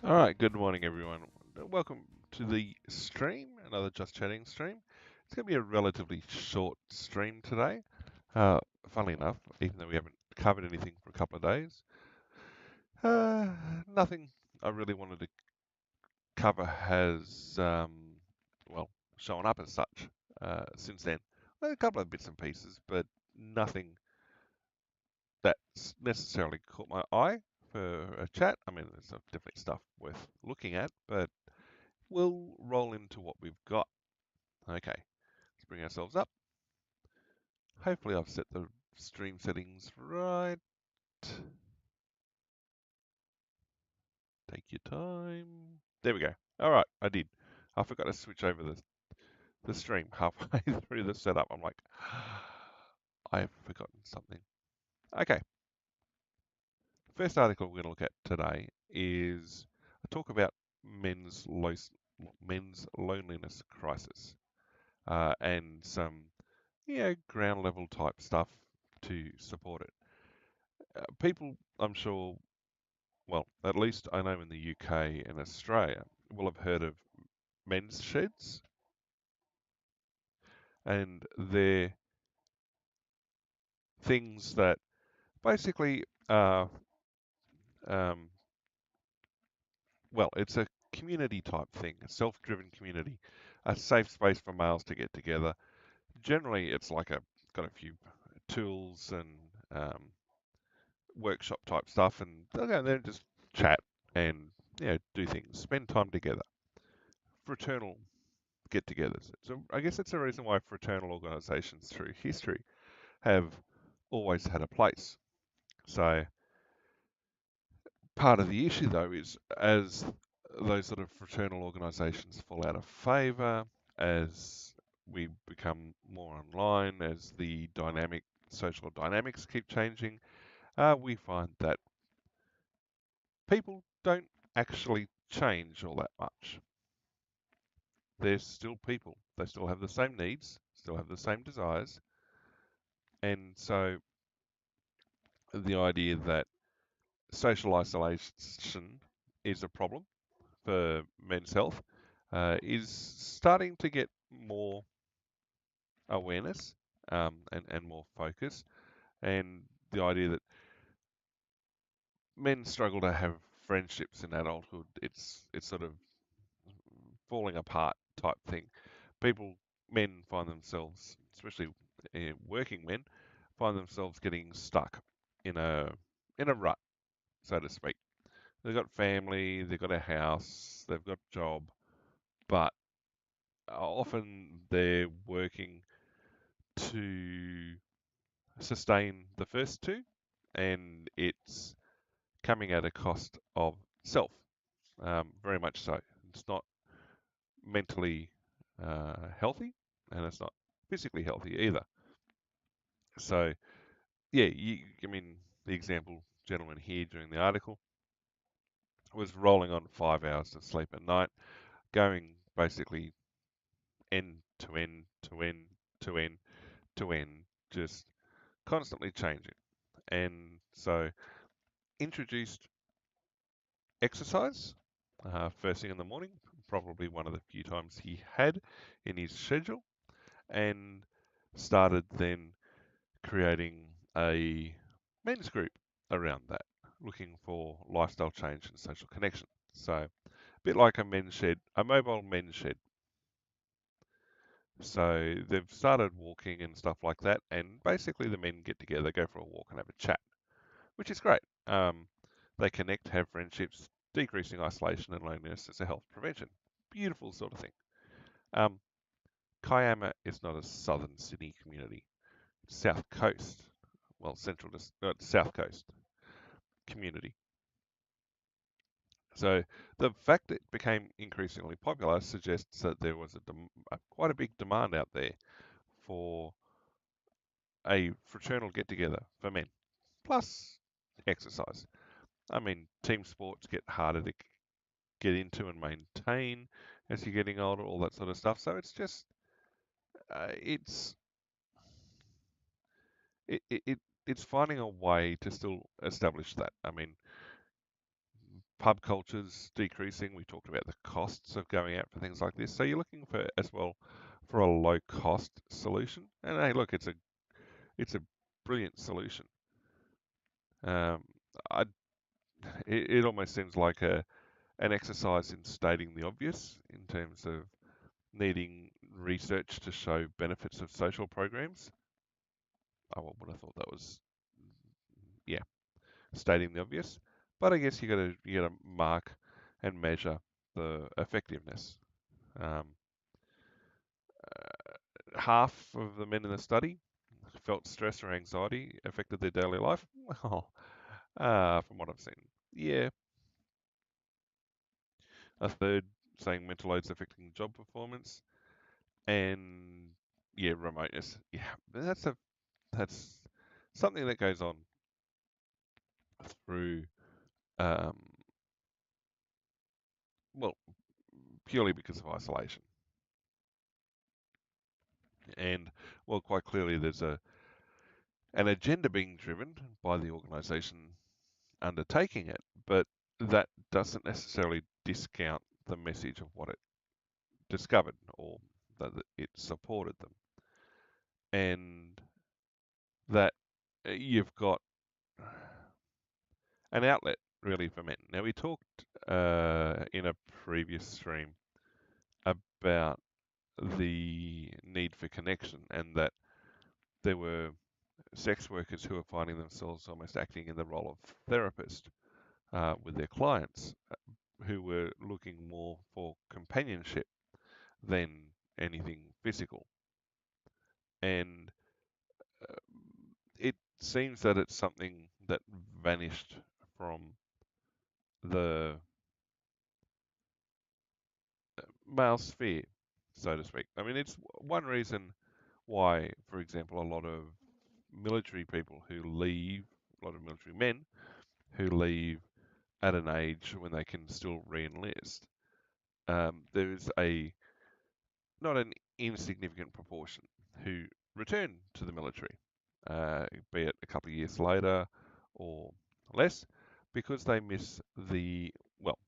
All right, good morning, everyone. Welcome to the stream, another Just Chatting stream. It's going to be a relatively short stream today. Funnily enough, even though we haven't covered anything for a couple of days, uh, nothing I really wanted to cover has, well, shown up as such since then. Well, a couple of bits and pieces, but nothing that's necessarily caught my eye for a chat. I mean, there's definitely stuff worth looking at, but we'll roll into what we've got. Okay, let's bring ourselves up. Hopefully I've set the stream settings right. Take your time. There we go. All right, I did. I forgot to switch over the stream halfway through the setup. I'm like, I've forgotten something. Okay, first article we're going to look at today is a talk about men's loneliness crisis and some ground level type stuff to support it. People, I'm sure, well, at least I know in the UK and Australia, will have heard of men's sheds, and they're things that basically are, um, well, it's a community type thing, a self-driven community, a safe space for males to get together. Generally, it's like got a few tools and workshop type stuff, and they'll go there and just chat and do things, spend time together. Fraternal get-togethers. So I guess that's the reason why fraternal organisations through history have always had a place. So part of the issue though is as those sort of fraternal organisations fall out of favour, as we become more online, as the social dynamics keep changing, we find that people don't actually change all that much. They're still people. They still have the same needs, still have the same desires, and so the idea that social isolation is a problem for men's health is starting to get more awareness and more focus. And the idea that men struggle to have friendships in adulthood, it's sort of falling apart type thing. Men find themselves, especially working men, find themselves getting stuck in a rut, so to speak. They've got family, they've got a house, they've got a job, but often they're working to sustain the first two, and it's coming at a cost of self, very much so. It's not mentally healthy, and it's not physically healthy either. So, yeah, I mean, the example gentleman here during the article was rolling on 5 hours of sleep at night, going basically end to end to end to end to end, just constantly changing. And so introduced exercise first thing in the morning, probably one of the few times he had in his schedule, and started then creating a men's group around that, looking for lifestyle change and social connection. So a bit like a men's shed, a mobile men's shed. So they've started walking and stuff like that, and basically the men get together, go for a walk and have a chat, which is great. They connect, have friendships, decreasing isolation and loneliness as a health prevention. Beautiful sort of thing. Um, Kiama is not a southern Sydney community. It's south coast, well, south coast community. So the fact that it became increasingly popular suggests that there was quite a big demand out there for a fraternal get-together for men, plus exercise. I mean, team sports get harder to get into and maintain as you're getting older, all that sort of stuff. So it's just, it's it, it, it it's finding a way to still establish that. I mean, pub culture's decreasing. We talked about the costs of going out for things like this. So you're looking for as well for a low cost solution. And hey, look, it's a brilliant solution. Um, I, it almost seems like an exercise in stating the obvious in terms of needing research to show benefits of social programs. I would have thought that was, yeah, stating the obvious. But I guess you got to mark and measure the effectiveness. Um, Half of the men in the study felt stress or anxiety affected their daily life. Well, from what I've seen, yeah. A third saying mental loads affecting job performance, and yeah, remoteness. Yeah, that's something that goes on through, um, well, purely because of isolation. And well, quite clearly, there's an agenda being driven by the organisation undertaking it, but that doesn't necessarily discount the message of what it discovered or that it supported them, and that you've got an outlet really for men. Now, we talked in a previous stream about the need for connection and that there were sex workers who were finding themselves almost acting in the role of therapist with their clients who were looking more for companionship than anything physical. And uh, it seems that it's something that vanished from the male sphere, so to speak. I mean, it's one reason why, for example, a lot of military people who leave, a lot of military men who leave at an age when they can still re-enlist. There's a not an insignificant proportion who return to the military, be it a couple of years later or less, because they miss well,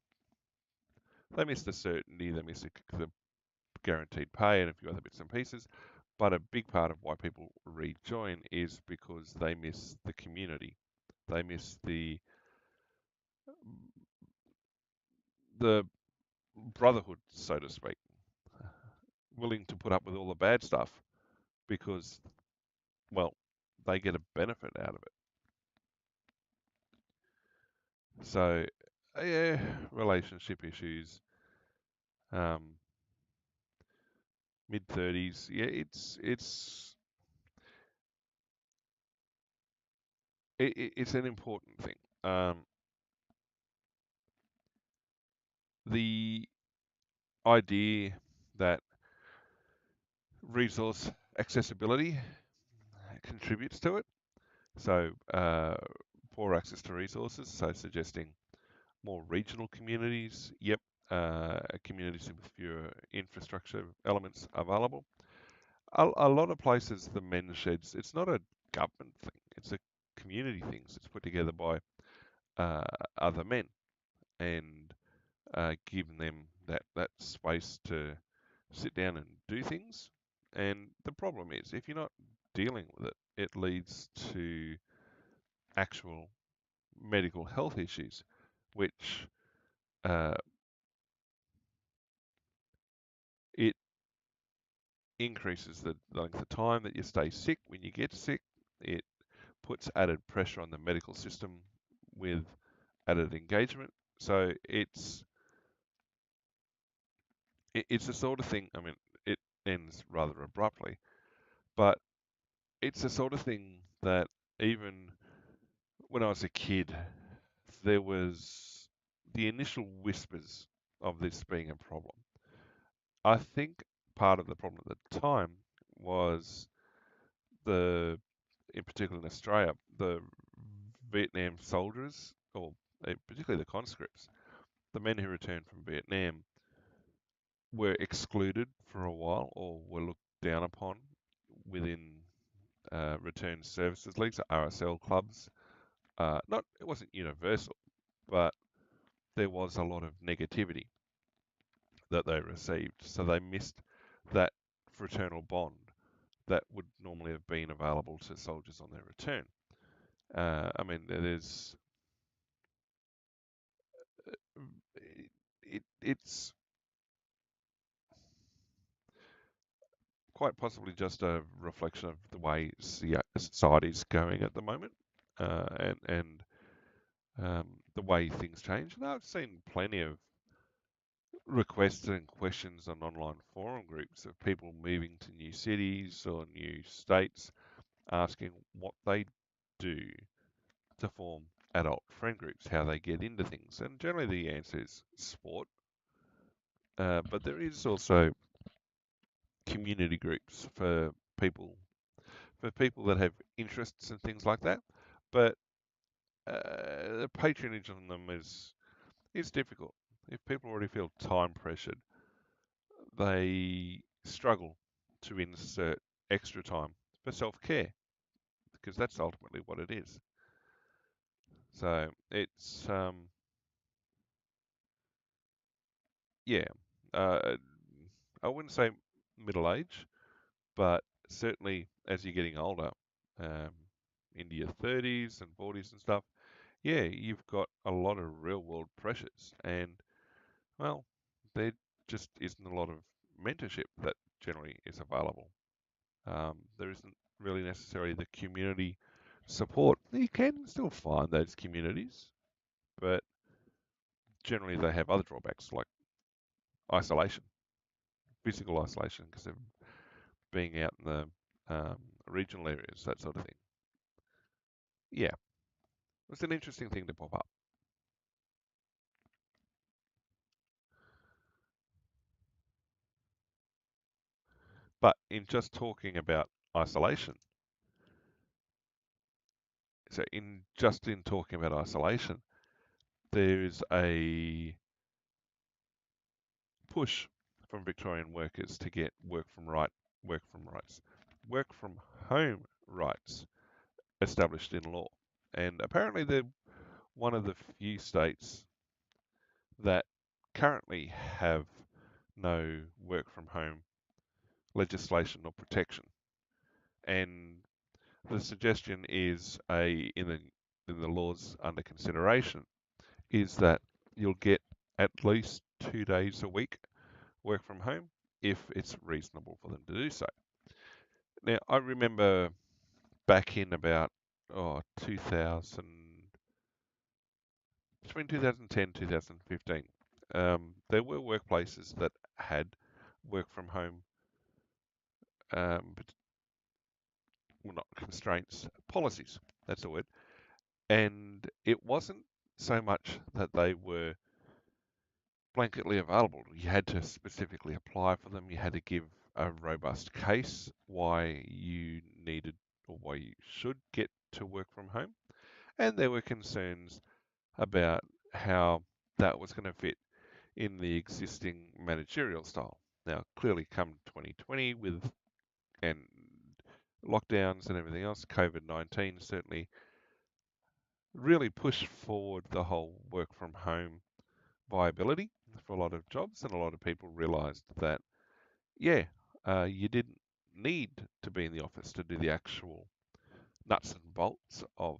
they miss the certainty, they miss the guaranteed pay and a few other bits and pieces. But a big part of why people rejoin is because they miss the community. They miss the brotherhood, so to speak, willing to put up with all the bad stuff because, well, they get a benefit out of it. So, yeah, relationship issues, um, mid 30s, yeah, it's an important thing. The idea that resource accessibility contributes to it. So, poor access to resources, so suggesting more regional communities. Yep, communities with fewer infrastructure elements available. A lot of places, the men's sheds, it's not a government thing, it's a community thing. So it's put together by uh, other men and giving them that space to sit down and do things. And the problem is, if you're not dealing with it, it leads to actual medical health issues, which uh, it increases the length of time that you stay sick when you get sick. It puts added pressure on the medical system with added engagement. So it's the sort of thing. I mean, it ends rather abruptly, but it's the sort of thing that even when I was a kid, there was the initial whispers of this being a problem. I think part of the problem at the time was in particular in Australia, the Vietnam soldiers, or particularly the conscripts, the men who returned from Vietnam were excluded for a while or were looked down upon within returned services leagues, RSL clubs. Not it wasn't universal, but there was a lot of negativity that they received. So they missed that fraternal bond that would normally have been available to soldiers on their return. I mean, it's quite possibly just a reflection of the way society's going at the moment, and the way things change. And I've seen plenty of requests and questions on online forum groups of people moving to new cities or new states asking what they do to form adult friend groups, how they get into things. And generally the answer is sport. But there is also community groups for people that have interests and things like that. But the patronage on them is difficult. If people already feel time pressured, they struggle to insert extra time for self-care because that's ultimately what it is. So it's yeah, uh, I wouldn't say middle age, but certainly as you're getting older, um, into your 30s and 40s and stuff, yeah, you've got a lot of real world pressures, and well, there just isn't a lot of mentorship that generally is available. There isn't really necessarily the community support. You can still find those communities, but generally they have other drawbacks like isolation, physical isolation, because of being out in the regional areas, that sort of thing. Yeah, it's an interesting thing to pop up. But in just talking about isolation, so in talking about isolation, there's a push from Victorian workers to get work from home rights established in law. And apparently they're one of the few states that currently have no work from home legislation or protection. And the suggestion is in the laws under consideration is that you'll get at least 2 days a week work from home if it's reasonable for them to do so. Now, I remember back in about 2000, between 2010 2015, there were workplaces that had work from home, but well, not constraints, policies. That's the word. And it wasn't so much that they were blanketly available. You had to specifically apply for them. You had to give a robust case why you needed or why you should get to work from home. And there were concerns about how that was going to fit in the existing managerial style. Now, clearly, come 2020 with and lockdowns and everything else, COVID-19 certainly really pushed forward the whole work from home viability for a lot of jobs, and a lot of people realised that, yeah, you didn't need to be in the office to do the actual nuts and bolts of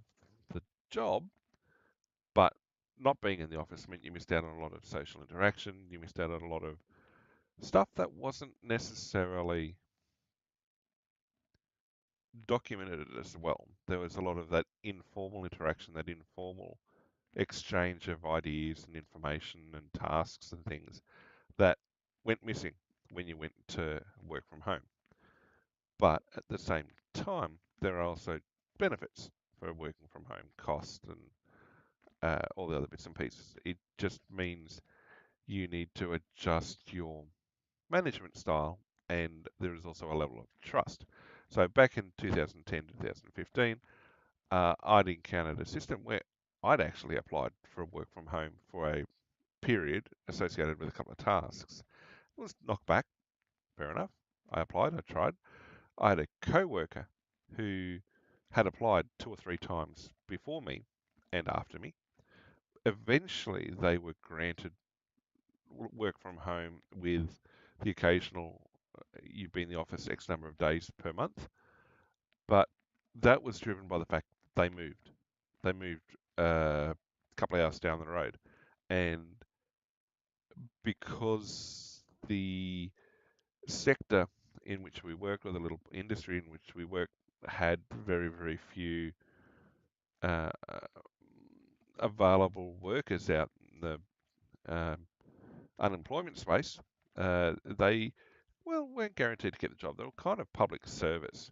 the job, but not being in the office meant you missed out on a lot of social interaction, you missed out on a lot of stuff that wasn't necessarily documented as well. There was a lot of that informal interaction, that informal exchange of ideas and information and tasks and things that went missing when you went to work from home. But at the same time, there are also benefits for working from home, cost and all the other bits and pieces. It just means you need to adjust your management style, and there is also a level of trust. So back in 2010, 2015, I'd encountered a system where I'd actually applied for work from home for a period associated with a couple of tasks. It was knocked back, fair enough. I applied, I tried. I had a co-worker who had applied 2 or 3 times before me and after me. eventually they were granted work from home with the occasional you've been in the office X number of days per month, but that was driven by the fact that they moved. They moved a couple of hours down the road, and because the sector in which we work, or the little industry in which we work, had very, very few uh, available workers out in the unemployment space, they weren't guaranteed to get the job. They were kind of public service.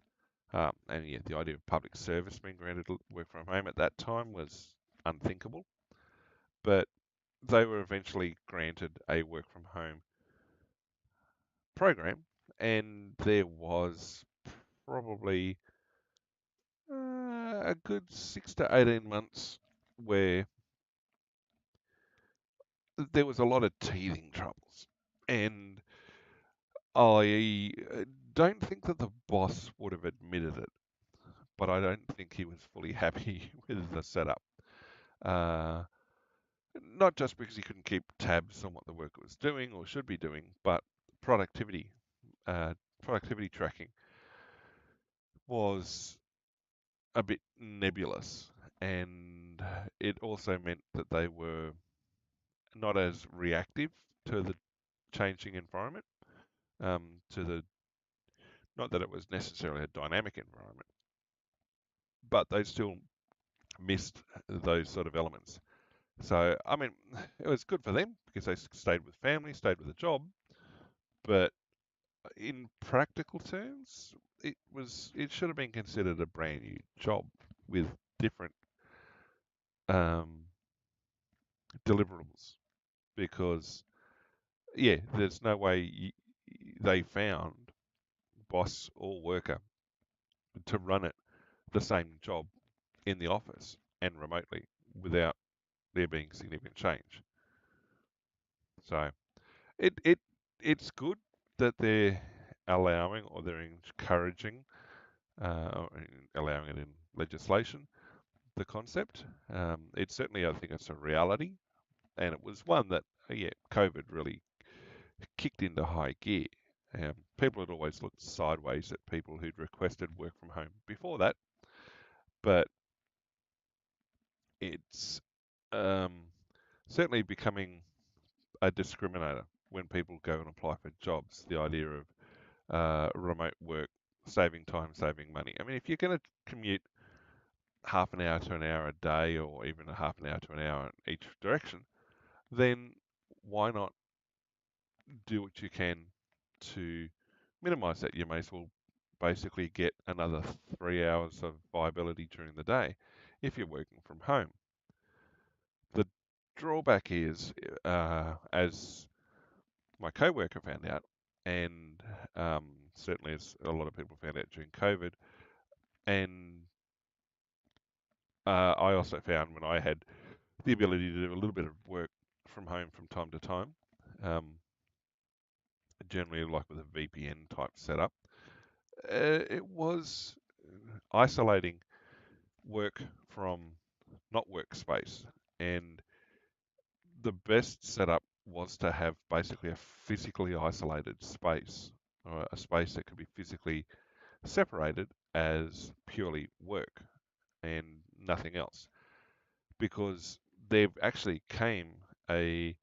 And yeah, the idea of public service being granted work from home at that time was unthinkable. But they were eventually granted a work from home program, and there was probably a good 6 to 18 months where there was a lot of teething troubles. And I don't think that the boss would have admitted it, but I don't think he was fully happy with the setup. Uh, Not just because he couldn't keep tabs on what the worker was doing or should be doing, but productivity. Productivity tracking was a bit nebulous, and it also meant that they were not as reactive to the changing environment. To the Not that it was necessarily a dynamic environment, but they still missed those sort of elements. So, I mean, it was good for them because they stayed with family, stayed with a job, but in practical terms, it should have been considered a brand new job with different um, deliverables because there's no way they found boss or worker to run it the same job in the office and remotely without there being significant change. So it it it's good that they're allowing or they're encouraging or allowing it in legislation. The concept, it's certainly I think it's a reality, and it was one that COVID really kicked into high gear. People had always looked sideways at people who'd requested work from home before that, but it's um, certainly becoming a discriminator when people go and apply for jobs. The idea of remote work, saving time, saving money. I mean, if you're going to commute half an hour to an hour a day, or even a half an hour to an hour in each direction, then why not do what you can to minimize that? You may as well basically get another 3 hours of viability during the day if you're working from home. The drawback is, as my coworker found out, and certainly as a lot of people found out during COVID, and I also found when I had the ability to do a little bit of work from home from time to time, um, generally like with a VPN type setup, it was isolating work from not workspace. And the best setup was to have basically a physically isolated space, or a space that could be physically separated as purely work and nothing else. Because there actually came a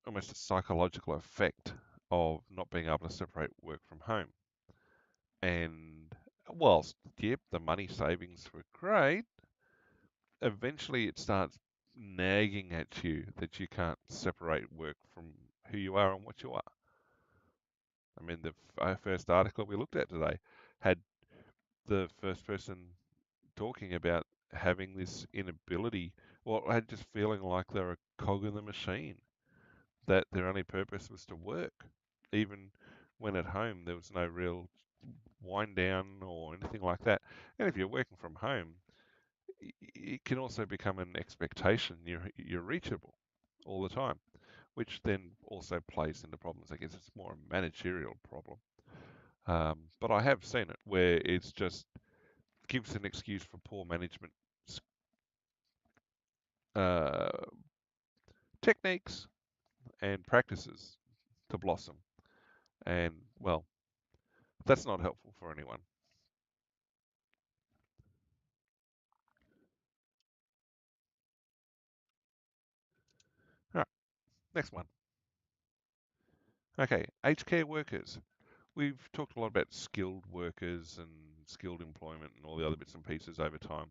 almost a psychological effect of not being able to separate work from home. And whilst, yep, the money savings were great, eventually it starts nagging at you that you can't separate work from who you are and what you are. I mean, the first article we looked at today had the first person talking about having this inability, or had just feeling like they're a cog in the machine, that their only purpose was to work. Even when at home, there was no real wind down or anything like that. And if you're working from home, it can also become an expectation you're reachable all the time, which then also plays into problems. I guess it's more a managerial problem. But I have seen it where it's just gives an excuse for poor management uh, techniques and practices to blossom. And, well, that's not helpful for anyone. All right, next one. Okay, aged care workers. We've talked a lot about skilled workers and skilled employment and all the other bits and pieces over time.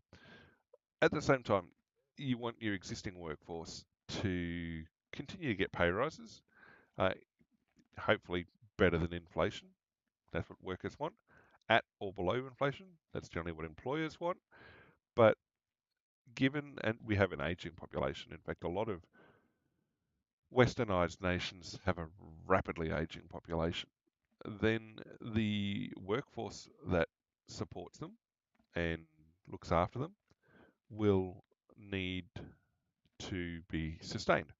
At the same time, you want your existing workforce to continue to get pay rises, uh, hopefully better than inflation. That's what workers want. At or below inflation, that's generally what employers want. But given, and we have an aging population, in fact, a lot of westernized nations have a rapidly aging population, then the workforce that supports them and looks after them will need to be sustained.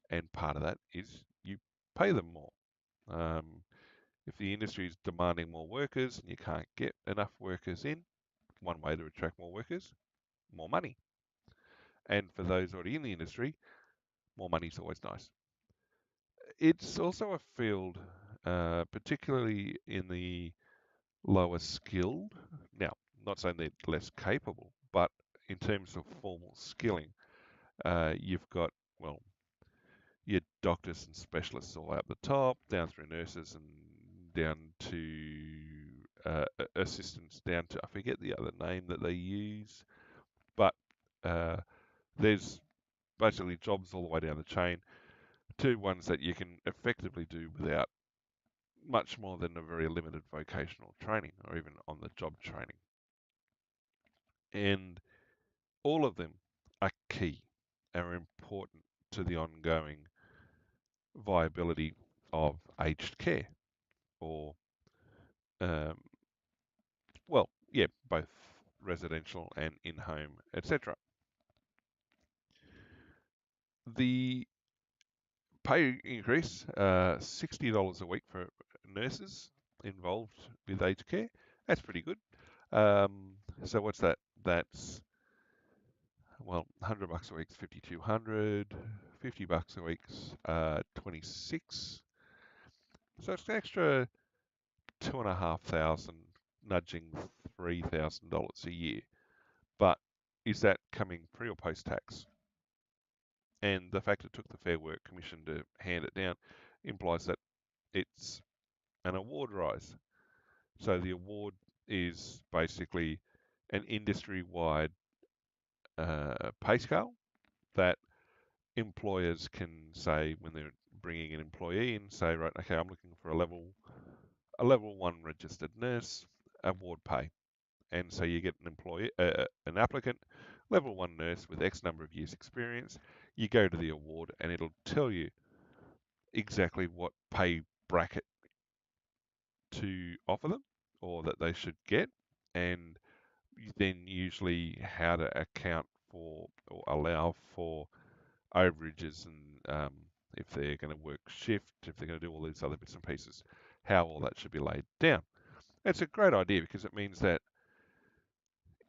And part of that is you pay them more. Um, if the industry is demanding more workers and you can't get enough workers in, one way to attract more workers, more money. And for those already in the industry, more money is always nice. It's also a field, particularly in the lower skilled. Now, not saying they're less capable, but in terms of formal skilling, you've got, well, your doctors and specialists all out the top, down through nurses and down to assistants, down to, I forget the other name that they use, but uh, there's basically jobs all the way down the chain to ones that you can effectively do without much more than a very limited vocational training or even on the job training. And all of them are key, are important to the ongoing viability of aged care or, um, well, yeah, both residential and in-home, etc. The pay increase, $60 a week for nurses involved with aged care. That's pretty good. So what's that? That's, well, $100 a week's 5,200, $50 a week's 26. So it's an extra 2,500, nudging $3,000 a year. But is that coming pre or post tax? And the fact it took the Fair Work Commission to hand it down implies that it's an award rise. So the award is basically an industry-wide pay scale that employers can say when they're bringing an employee in, say, right, okay, I'm looking for a level one registered nurse, award pay. And so you get an applicant, level one nurse with X number of years experience. You go to the award and it'll tell you exactly what pay bracket to offer them or that they should get, and then usually how to account for or allow for overages and if they're going to work shift, if they're going to do all these other bits and pieces, how all that should be laid down. It's a great idea because it means that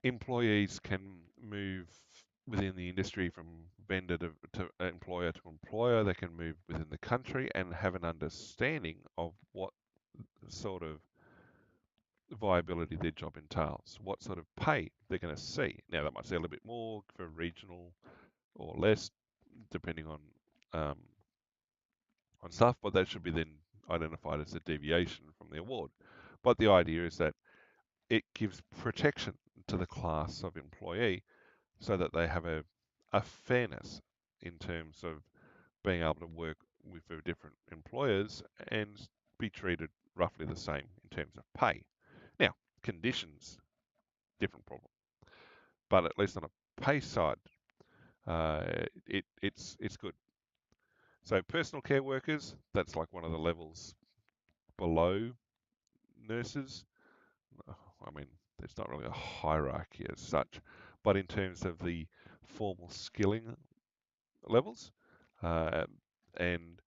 employees can move within the industry from vendor to employer to employer. They can move within the country and have an understanding of what sort of viability their job entails, what sort of pay they're going to see. Now, they might see a little bit more for regional or less, depending um, on stuff, but that should be then identified as a deviation from the award. But the idea is that it gives protection to the class of employee so that they have a fairness in terms of being able to work with different employers and be treated roughly the same in terms of pay. Now, conditions, different problem, but at least on a pay side, it's good. So personal care workers, that's like one of the levels below nurses. I mean, there's not really a hierarchy as such, but in terms of the formal skilling levels, uh, and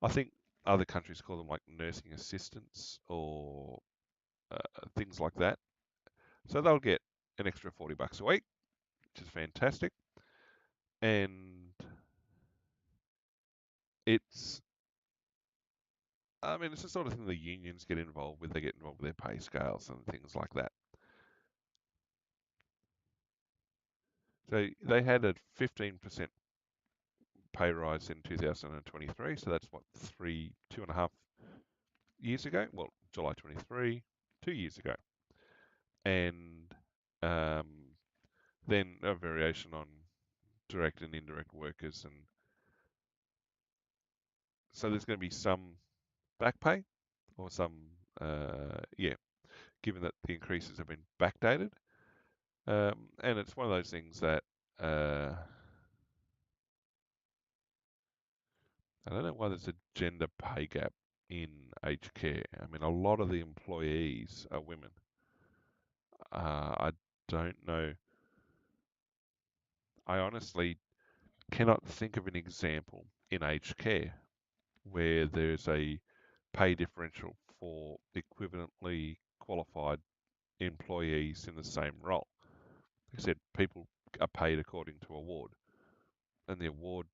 I think other countries call them like nursing assistants or things like that. So they'll get an extra $40 a week, which is fantastic. And it's, I mean, it's the sort of thing the unions get involved with. They get involved with their pay scales and things like that. So they had a 15% pay rise in 2023. So that's what, 2.5 years ago? Well, July 23, 2 years ago. And um, then a variation on direct and indirect workers. And so there's going to be some back pay or some, yeah, given that the increases have been backdated. And it's one of those things that I don't know why there's a gender pay gap in aged care. I mean, a lot of the employees are women. I don't know. I honestly cannot think of an example in aged care where there's a pay differential for equivalently qualified employees in the same role. Like I said, people are paid according to award, and the award,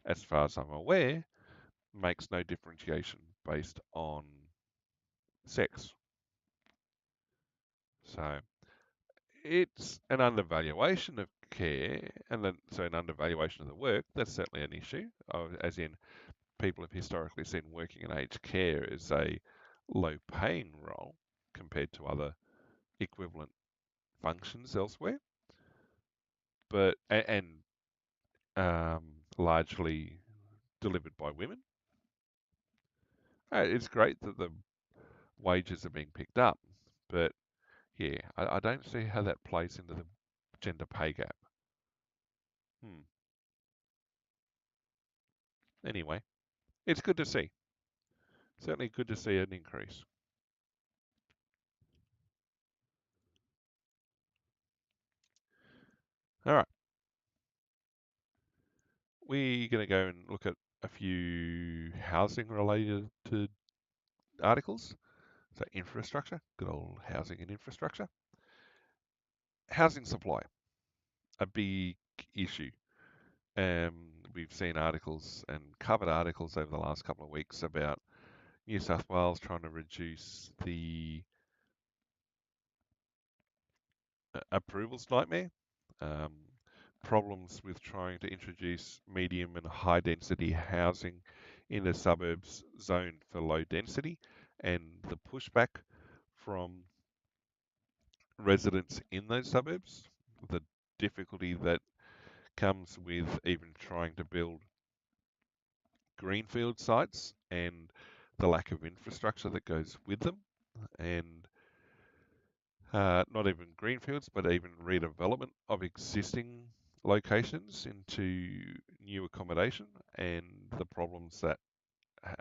as far as I'm aware, makes no differentiation based on sex. So it's an undervaluation of care, and then so an undervaluation of the work. That's certainly an issue. As in, people have historically seen working in aged care as a low-paying role compared to other equivalent functions elsewhere, but and largely delivered by women. It's great that the wages are being picked up, but yeah, I don't see how that plays into the gender pay gap. Hmm. Anyway, it's good to see. Certainly good to see an increase. All right, we're going to go and look at a few housing related to articles. So infrastructure, good old housing and infrastructure. Housing supply, a big issue. We've seen articles and covered articles over the last couple of weeks about New South Wales trying to reduce the approvals nightmare, um, problems with trying to introduce medium and high density housing in the suburbs zoned for low density, and the pushback from residents in those suburbs, the difficulty that comes with even trying to build greenfield sites and the lack of infrastructure that goes with them, and not even greenfields, but even redevelopment of existing locations into new accommodation and the problems that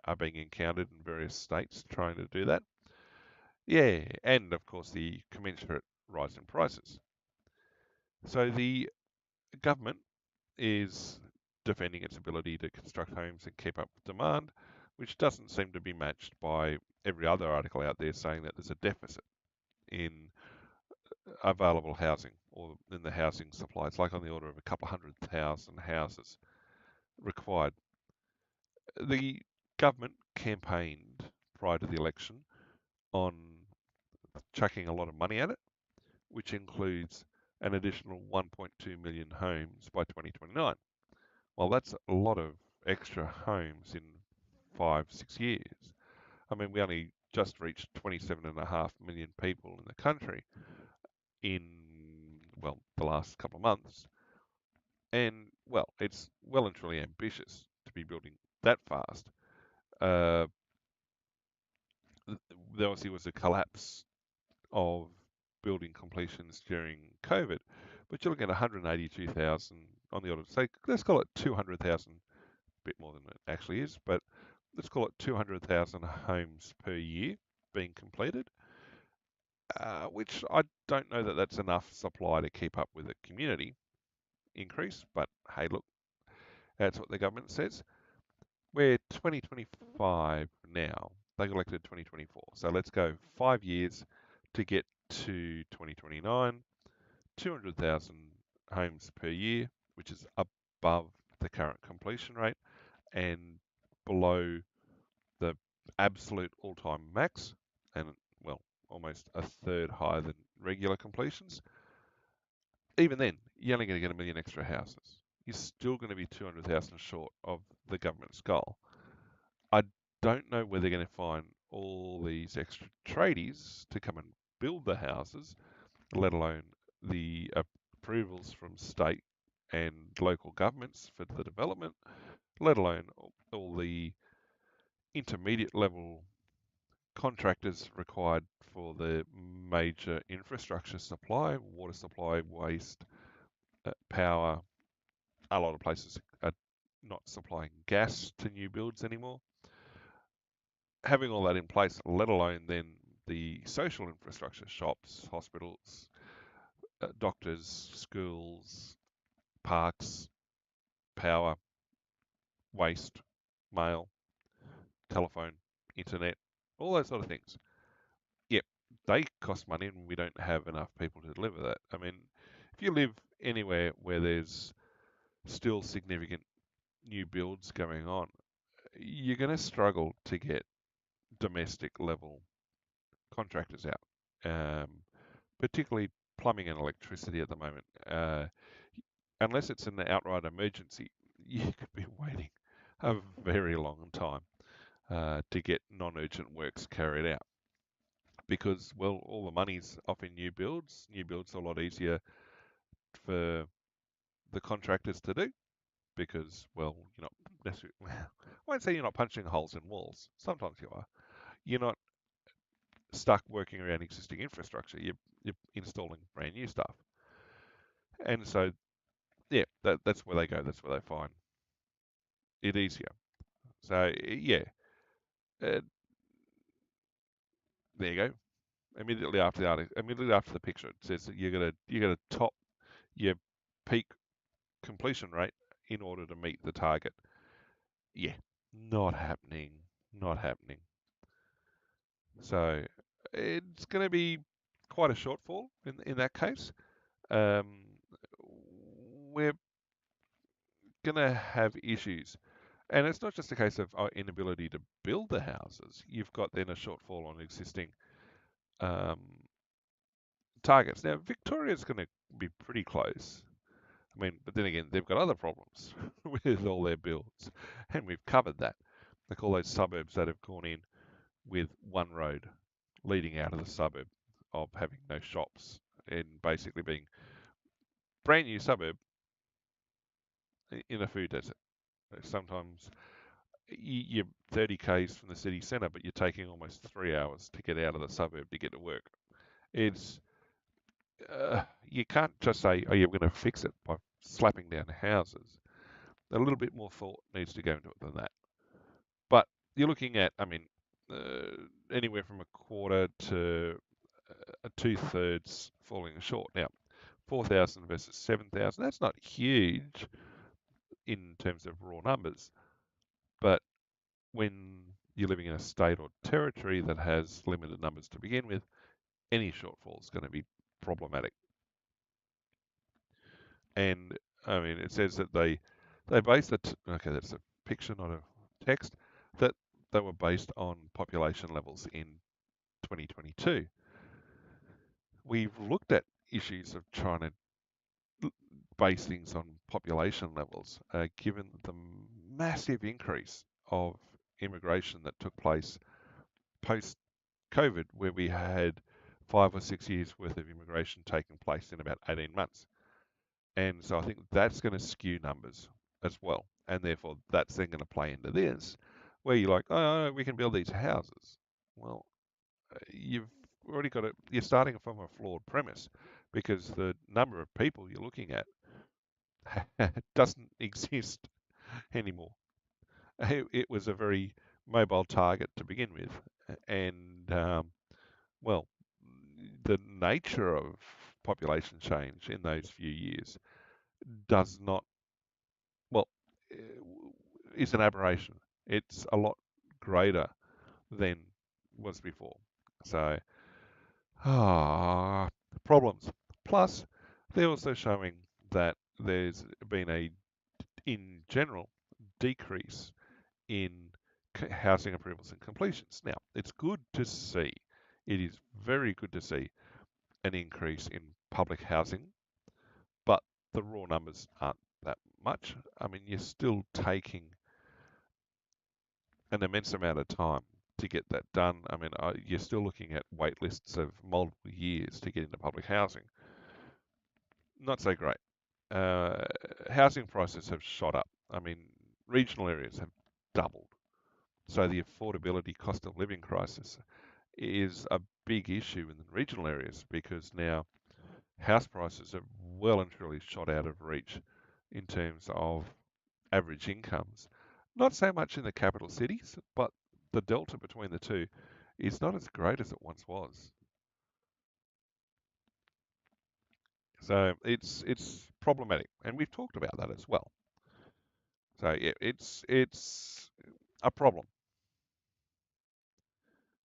are being encountered in various states trying to do that. Yeah, and of course the commensurate rise in prices. So the government is defending its ability to construct homes and keep up with demand, which doesn't seem to be matched by every other article out there saying that there's a deficit in available housing or in the housing supply. It's like on the order of a couple 100,000 houses required. The government campaigned prior to the election on chucking a lot of money at it, which includes an additional 1.2 million homes by 2029. Well, that's a lot of extra homes in 5, 6 years. I mean, we only just reached 27.5 million people in the country in, well, the last couple of months. And, well, it's well and truly ambitious to be building that fast. Uh, there obviously was a collapse of building completions during COVID, but you're looking at 182,000 on the order of, say, let's call it 200,000, a bit more than it actually is, but let's call it 200,000 homes per year being completed, which I don't know that that's enough supply to keep up with the community increase, but hey, look, that's what the government says. We're 2025 now. They got elected 2024. So let's go 5 years to get to 2029, 200,000 homes per year, which is above the current completion rate and below the absolute all-time max, and well, almost a third higher than regular completions. Even then, you're only going to get a million extra houses. You're still going to be 200,000 short of the government's goal. I don't know where they're going to find all these extra tradies to come and build the houses, let alone the approvals from state and local governments for the development, let alone all the intermediate level contractors required for the major infrastructure supply, water supply, waste, power. A lot of places are not supplying gas to new builds anymore. Having all that in place, let alone then the social infrastructure, shops, hospitals, doctors, schools, parks, power, waste, mail, telephone, internet, all those sort of things. Yep, they cost money and we don't have enough people to deliver that. I mean, if you live anywhere where there's still significant new builds going on, you're going to struggle to get domestic level contractors out, particularly plumbing and electricity at the moment. Unless it's an outright emergency, you could be waiting a very long time to get non-urgent works carried out because, well, all the money's off in new builds. New builds are a lot easier for the contractors to do because, well, you're not necessarily, I won't say you're not punching holes in walls. Sometimes you are. You're not stuck working around existing infrastructure. You're installing brand new stuff. And so, yeah, that's where they go. That's where they find it easier. So, yeah, uh, there you go. Immediately after the picture, it says that you're gonna top your peak completion rate in order to meet the target. Yeah, not happening. Not happening. So it's going to be quite a shortfall in that case. Um, we're going to have issues. And it's not just a case of our inability to build the houses. You've got then a shortfall on existing um, targets. Now, Victoria's going to be pretty close. I mean, but then again, they've got other problems with all their builds. And we've covered that. Like all those suburbs that have gone in with one road leading out of the suburb of having no shops and basically being brand new suburb in a food desert. Sometimes you're 30 k's from the city centre, but you're taking almost 3 hours to get out of the suburb to get to work. It's you can't just say, "Oh, yeah, we're going to fix it by slapping down houses." A little bit more thought needs to go into it than that. But you're looking at, I mean, anywhere from a quarter to two-thirds falling short. Now, 4,000 versus 7,000, that's not huge in terms of raw numbers, but when you're living in a state or territory that has limited numbers to begin with, any shortfall is going to be problematic. And I mean, it says that they based it. Okay, that's a picture, not a text. That they were based on population levels in 2022. We've looked at issues of trying to base things on population levels, given the massive increase of immigration that took place post COVID, where we had 5 or 6 years worth of immigration taking place in about 18 months. And so I think that's going to skew numbers as well. And therefore, that's then going to play into this, where you're like, oh, we can build these houses. Well, you've already got it, you're starting from a flawed premise because the number of people you're looking at doesn't exist anymore. It was a very mobile target to begin with. And, well, the nature of population change in those few years does not, well, is an aberration. It's a lot greater than was before. So, ah, problems. Plus, they're also showing that there's been a general decrease in housing approvals and completions. Now, it's good to see, it is very good to see an increase in public housing, but the raw numbers aren't that much. I mean, you're still taking an immense amount of time to get that done. I mean, you're still looking at wait lists of multiple years to get into public housing. Not so great. Uh, Housing prices have shot up. I mean, regional areas have doubled. So the affordability cost of living crisis is a big issue in the regional areas because now house prices have well and truly shot out of reach in terms of average incomes. Not so much in the capital cities, but the delta between the two is not as great as it once was. So it's problematic, and we've talked about that as well. So yeah, it's a problem.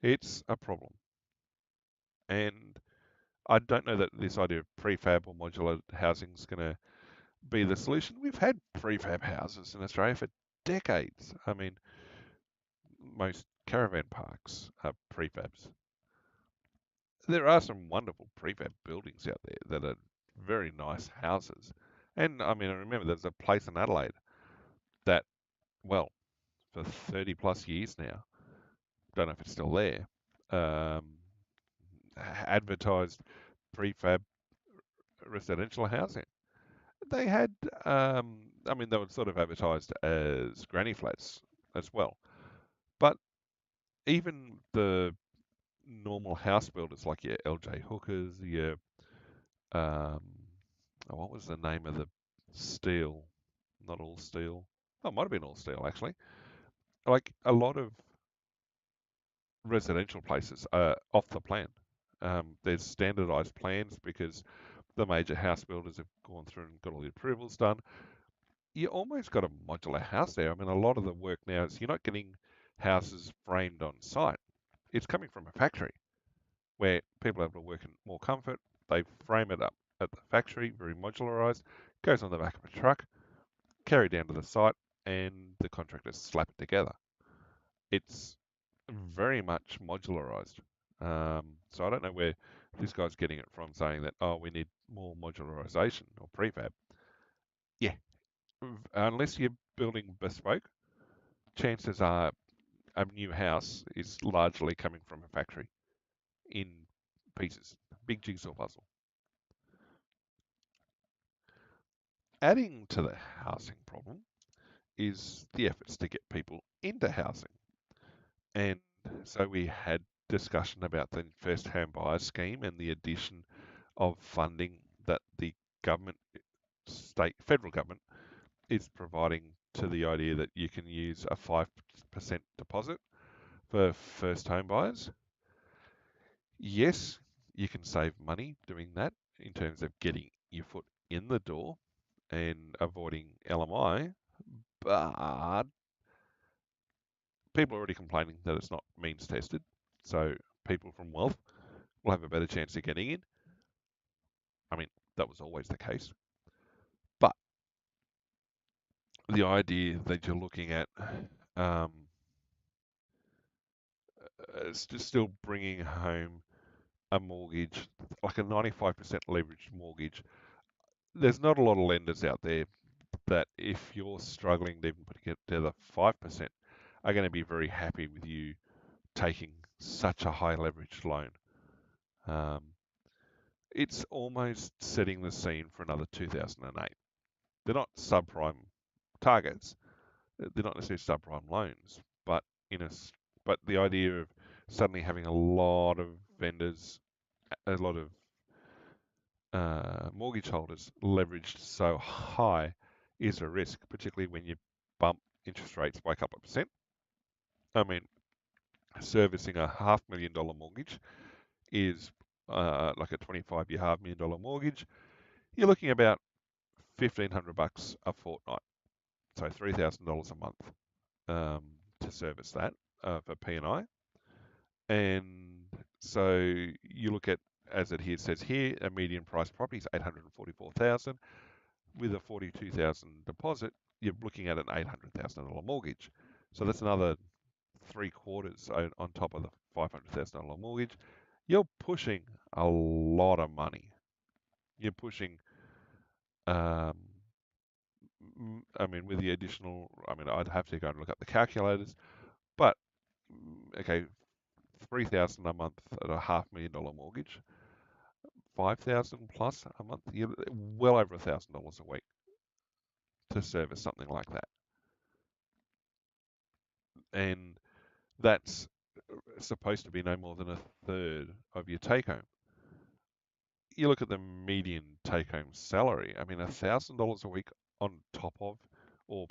It's a problem, and I don't know that this idea of prefab or modular housing is going to be the solution. We've had prefab houses in Australia for decades. I mean, most caravan parks are prefabs. There are some wonderful prefab buildings out there that are very nice houses. And I mean, I remember there's a place in Adelaide that, well, for 30 plus years now, don't know if it's still there, um, advertised prefab residential housing. They had, I mean, they were sort of advertised as granny flats as well. But even the normal house builders like your LJ Hookers, your um, what was the name of the steel? Not all steel. Oh, it might have been all steel actually. Like a lot of residential places are off the plan. There's standardized plans because the major house builders have gone through and got all the approvals done. You almost got a modular house there. I mean, a lot of the work now is you're not getting houses framed on site. It's coming from a factory where people are able to work in more comfort. They frame it up at the factory, very modularized, goes on the back of a truck, carried down to the site, and the contractors slap it together. It's very much modularized. So I don't know where this guy's getting it from, saying that, oh, we need more modularization or prefab. Yeah, unless you're building bespoke, chances are a new house is largely coming from a factory in pieces. Big jigsaw puzzle. Adding to the housing problem is the efforts to get people into housing. And so we had discussion about the first home buyer scheme and the addition of funding that the government, federal government, is providing to the idea that you can use a 5% deposit for first home buyers. Yes, you can save money doing that in terms of getting your foot in the door and avoiding LMI, but people are already complaining that it's not means tested. So people from wealth will have a better chance of getting in. I mean, that was always the case. But the idea that you're looking at um, is just still bringing home a mortgage, like a 95% leveraged mortgage. There's not a lot of lenders out there that if you're struggling to even put together 5%, are going to be very happy with you taking such a high leveraged loan. Um, it's almost setting the scene for another 2008. They're not subprime targets. They're not necessarily subprime loans, but in a but the idea of suddenly having a lot of vendors, a lot of mortgage holders leveraged so high is a risk, particularly when you bump interest rates by a couple of percent. I mean, servicing a $500,000 mortgage is like a 25-year $500,000 mortgage. You're looking about $1,500 a fortnight, so $3,000 a month to service that for P&I. And so you look at, as it here says here, a median price property is 844,000 with a 42,000 deposit. you're looking at an $800,000 mortgage. So that's another three quarters on top of the $500,000 mortgage. You're pushing a lot of money. You're pushing, um, I mean, with the additional, I mean, I'd have to go and look up the calculators, but okay, 3,000 a month at a $500,000 mortgage, 5,000 plus a month, you're well over $1,000 a week to service something like that. And that's supposed to be no more than a third of your take home. You look at the median take home salary, I mean, $1,000 a week on top of or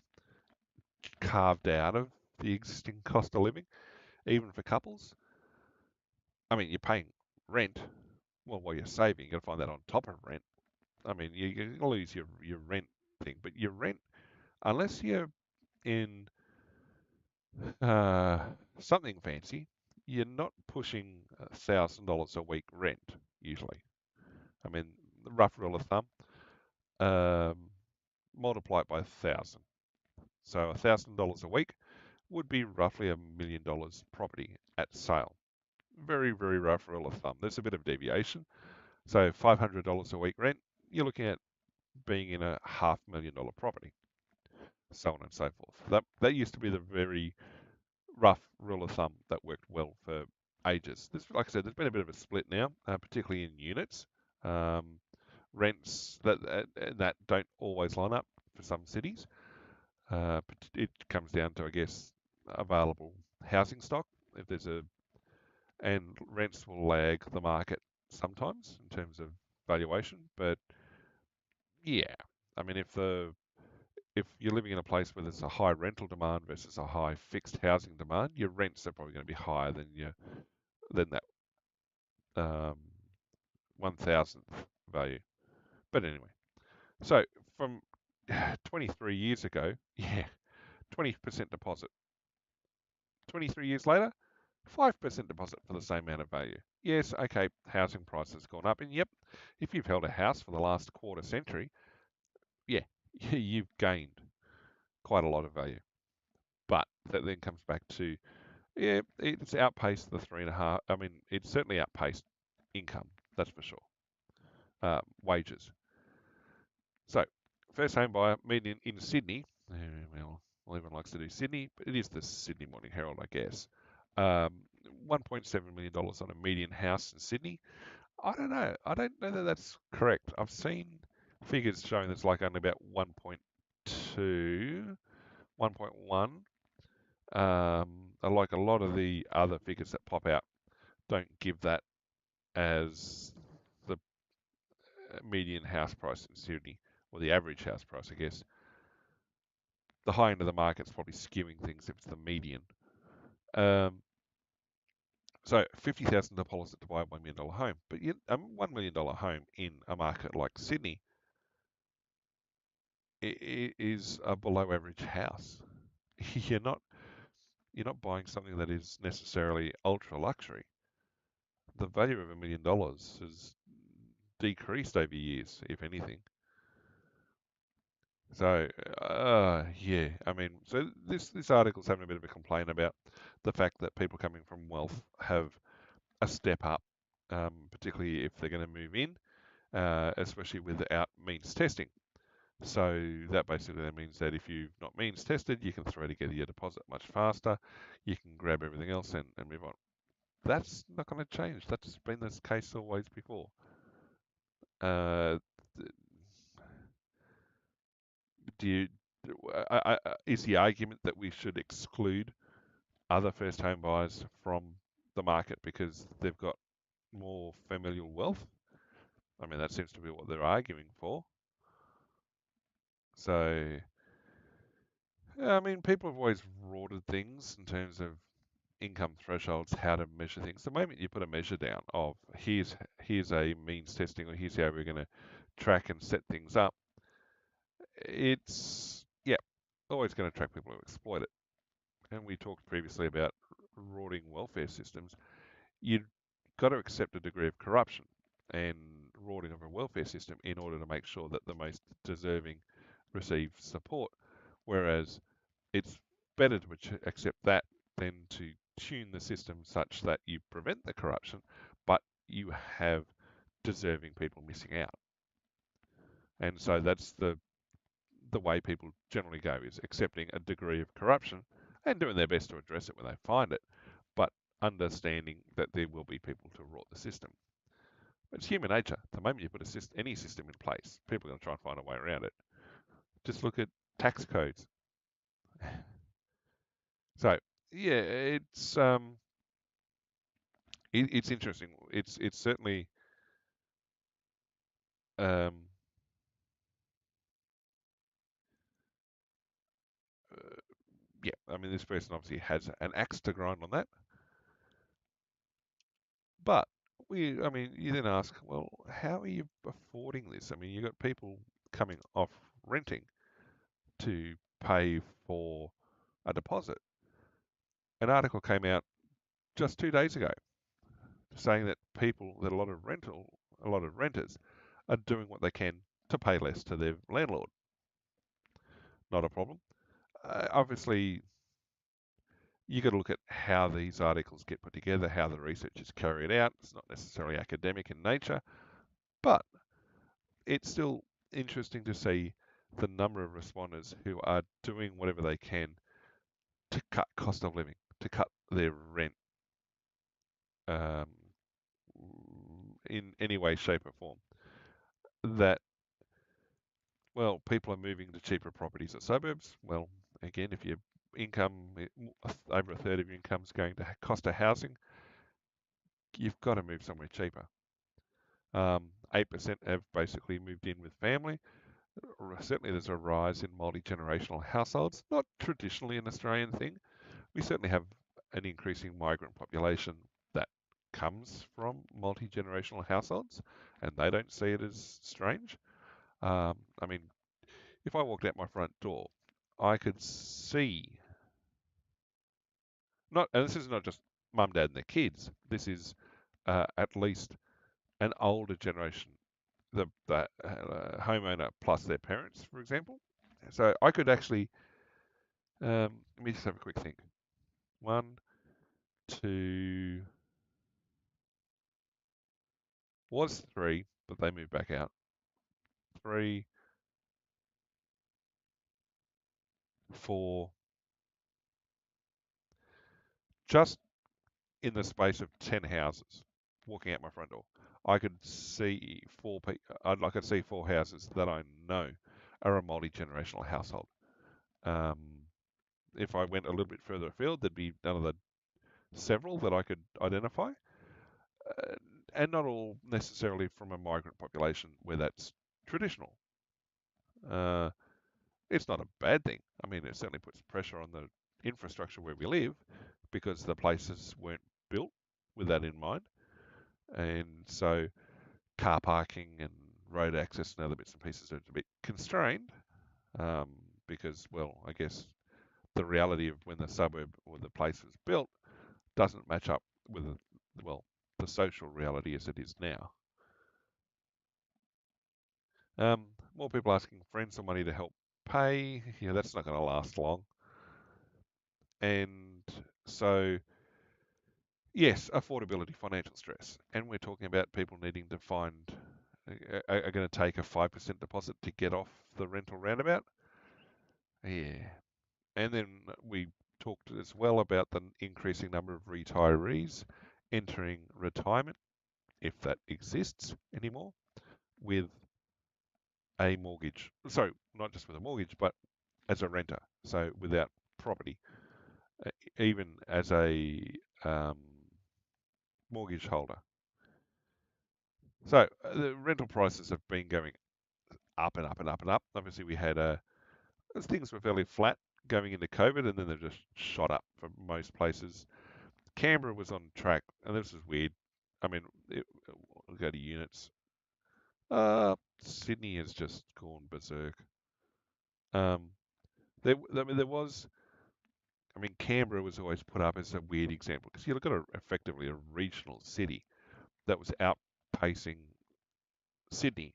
carved out of the existing cost of living, even for couples. I mean, you're paying rent. Well, while you're saving, you've got to find that on top of rent. I mean, you're going to lose your rent thing, but your rent, unless you're in uh, something fancy, you're not pushing $1,000 a week rent usually. I mean, the rough rule of thumb, um, multiply it by 1,000. So $1,000 a week would be roughly $1 million property at sale. Very, very rough rule of thumb. There's a bit of deviation. So $500 a week rent, you're looking at being in a $500,000 property, so on and so forth. That used to be the very rough rule of thumb that worked well for ages. Like I said, there's been a bit of a split now, particularly in units. Um, Rents that don't always line up for some cities. But it comes down to, I guess, available housing stock. If there's a and rents will lag the market sometimes in terms of valuation. But yeah, I mean, if you're living in a place where there's a high rental demand versus a high fixed housing demand, your rents are probably going to be higher than that um, 1,000th value. But anyway, so from 23 years ago, yeah, 20% deposit. 23 years later, 5% deposit for the same amount of value. Yes, okay, housing prices has gone up, and yep, if you've held a house for the last quarter century, yeah, you've gained quite a lot of value. But that then comes back to, yeah, it's outpaced the three and a half. I mean, it's certainly outpaced income, that's for sure. Wages. So, first home buyer, median in Sydney. Well, everyone likes to do Sydney, but it is the Sydney Morning Herald, I guess. Um, $1.7 million on a median house in Sydney. I don't know. I don't know that that's correct. I've seen figures showing that's like only about 1.2, 1.1. Like a lot of the other figures that pop out don't give that as the median house price in Sydney, or the average house price, I guess. The high end of the market's probably skewing things if it's the median. Um, so $50,000 deposit to buy a $1 million home, but a $1 million home in a market like Sydney is a below average house. You're not you're not buying something that is necessarily ultra luxury. The value of $1 million has decreased over years, if anything. So, yeah, I mean, so this article's having a bit of a complaint about the fact that people coming from wealth have a step up, particularly if they're going to move in, especially without means testing. So that basically means that if you've not means tested, you can throw together your deposit much faster. You can grab everything else and move on. That's not going to change. That's been the case always before. Uh, do you, is the argument that we should exclude other first home buyers from the market because they've got more familial wealth? I mean, that seems to be what they're arguing for. So, I mean, people have always rorted things in terms of income thresholds, how to measure things. The moment you put a measure down of here's a means testing, or here's how we're going to track and set things up, it's yeah, always going to attract people who exploit it. And we talked previously about rorting welfare systems. You've got to accept a degree of corruption and rorting of a welfare system in order to make sure that the most deserving receive support. Whereas it's better to accept that than to tune the system such that you prevent the corruption, but you have deserving people missing out. And so that's the way people generally go, is accepting a degree of corruption and doing their best to address it when they find it, but understanding that there will be people to rot the system. It's human nature. The moment you put any system in place, people are going to try and find a way around it. Just look at tax codes. So yeah, it's interesting. It's certainly um, uh, yeah. I mean, this person obviously has an axe to grind on that, but I mean, you then ask, well, how are you affording this? I mean, you've got people coming off renting to pay for a deposit. An article came out just 2 days ago saying that a lot of renters are doing what they can to pay less to their landlord. Not a problem. Obviously, you got to look at how these articles get put together, how the research is carried out. It's not necessarily academic in nature, but it's still interesting to see the number of responders who are doing whatever they can to cut cost of living, to cut their rent um, in any way, shape, or form. That, well, people are moving to cheaper properties at suburbs. Well, again, if your income, over a third of your income is going to cost of housing, you've got to move somewhere cheaper. 8% have basically moved in with family. Certainly, there's a rise in multi-generational households. Not traditionally an Australian thing. We certainly have an increasing migrant population that comes from multi-generational households, and they don't see it as strange. I mean, if I walked out my front door, I could see not, and this is not just mum, dad, and their kids. This is at least an older generation, the homeowner plus their parents, for example. So I could actually, let me just have a quick think. One, two, was three, but they moved back out. Three, four, just in the space of 10 houses, walking out my front door, I could see I could see four houses that I know are a multi-generational household. Um, if I went a little bit further afield, there'd be another several that I could identify, uh, and not all necessarily from a migrant population where that's traditional. Uh, it's not a bad thing. I mean, it certainly puts pressure on the infrastructure where we live because the places weren't built with that in mind. And so car parking and road access and other bits and pieces are a bit constrained um, because, well, I guess the reality of when the suburb or the place was built doesn't match up with, well, the social reality as it is now. More people asking friends for money to help pay. Yeah, that's not going to last long. And so, yes, affordability, financial stress. And we're talking about people needing to are going to take a 5% deposit to get off the rental roundabout. Yeah. And then we talked as well about the increasing number of retirees entering retirement, if that exists anymore, with a mortgage. Sorry, not just with a mortgage, but as a renter. So without property, uh, even as a um, mortgage holder. So the rental prices have been going up and up and up and up. Obviously, we had things were fairly flat going into COVID, and then they've just shot up for most places. Canberra was on track, and this is weird. I mean, we'll go to units. Sydney has just gone berserk. Um, I mean, there was. I mean, Canberra was always put up as a weird example because you look at effectively a regional city that was outpacing Sydney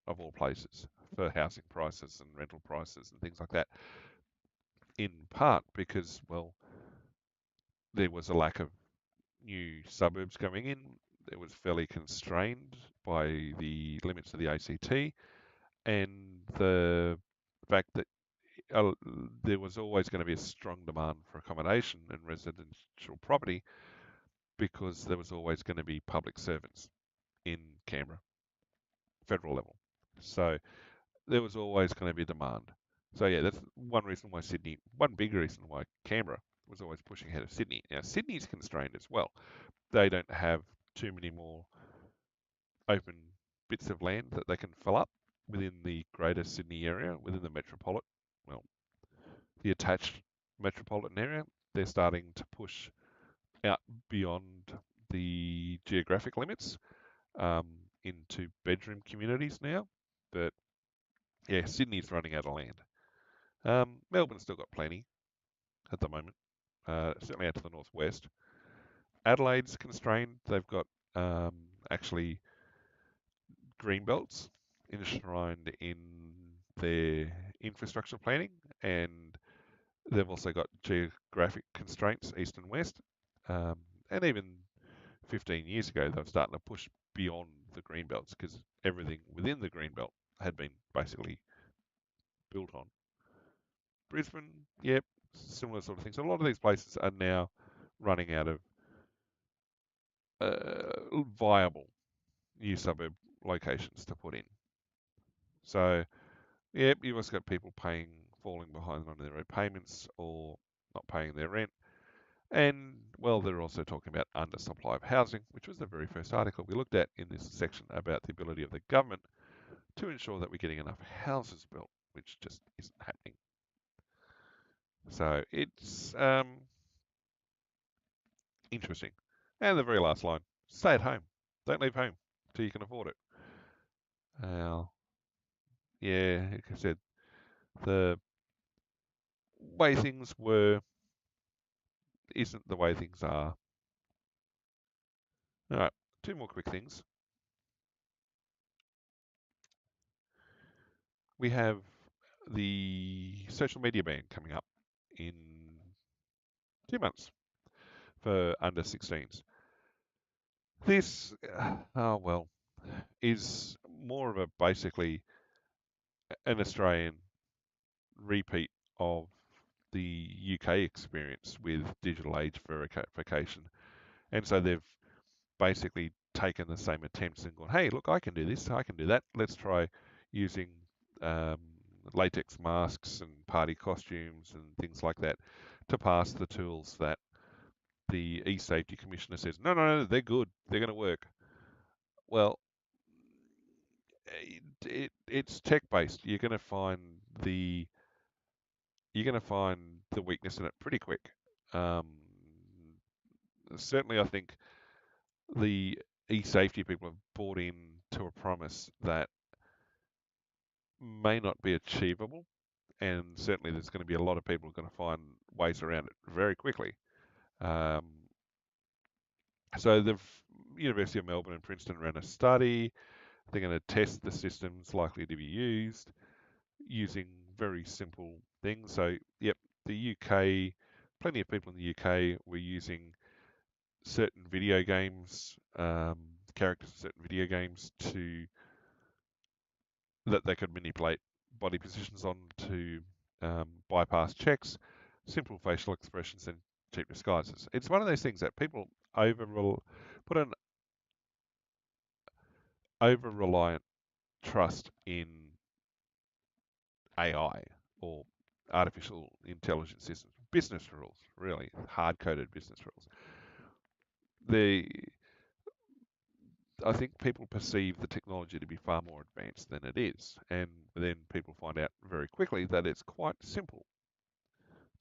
of all places for housing prices and rental prices and things like that. in part because, well, there was a lack of new suburbs coming in. It was fairly constrained by the limits of the ACT and the fact that uh, there was always going to be a strong demand for accommodation and residential property because there was always going to be public servants in Canberra, federal level. So there was always going to be demand. So yeah, that's one reason why Sydney, one big reason why Canberra was always pushing ahead of Sydney. Now Sydney's constrained as well. They don't have too many more open bits of land that they can fill up within the greater Sydney area, within the metropolitan, well, the attached metropolitan area. They're starting to push out beyond the geographic limits um, into bedroom communities now. But yeah, Sydney's running out of land. Melbourne's still got plenty at the moment, certainly out to the northwest. Adelaide's constrained. They've got um, actually green belts enshrined in their infrastructure planning, and they've also got geographic constraints, east and west. Um, and even 15 years ago, they were starting to push beyond the green belts because everything within the green belt had been basically built on. Brisbane, yep, similar sort of things. So a lot of these places are now running out of viable new suburb locations to put in. So, yep, you've also got people falling behind on their repayments or not paying their rent. And, well, they're also talking about undersupply of housing, which was the very first article we looked at in this section about the ability of the government to ensure that we're getting enough houses built, which just isn't happening. So it's interesting. And the very last line, stay at home. Don't leave home till you can afford it. Yeah, like I said, the way things were isn't the way things are. All right, two more quick things. We have the social media ban coming up in 2 months for under 16s. This, oh well, is more of a basically an Australian repeat of the UK experience with digital age verification. And so they've basically taken the same attempts and gone, hey, look, I can do this, I can do that. Let's try using um, latex masks and party costumes and things like that to pass the tools that the e-safety commissioner says, no, they're good, they're going to work. Well, it's tech based. The you're going to find the weakness in it pretty quick. Um, Certainly, I think the e-safety people have bought in to a promise that may not be achievable, and certainly there's going to be a lot of people who are going to find ways around it very quickly. Um, so the University of Melbourne and Princeton ran a study. They're going to test the systems likely to be used using very simple things. So, yep, the UK, plenty of people in the UK were using certain video games, characters of certain video games that they could manipulate body positions on to bypass checks, simple facial expressions, and cheap disguises. It's one of those things that people put an over reliant trust in AI or artificial intelligence systems, business rules, really hard coded business rules. The I think people perceive the technology to be far more advanced than it is, and then people find out very quickly that it's quite simple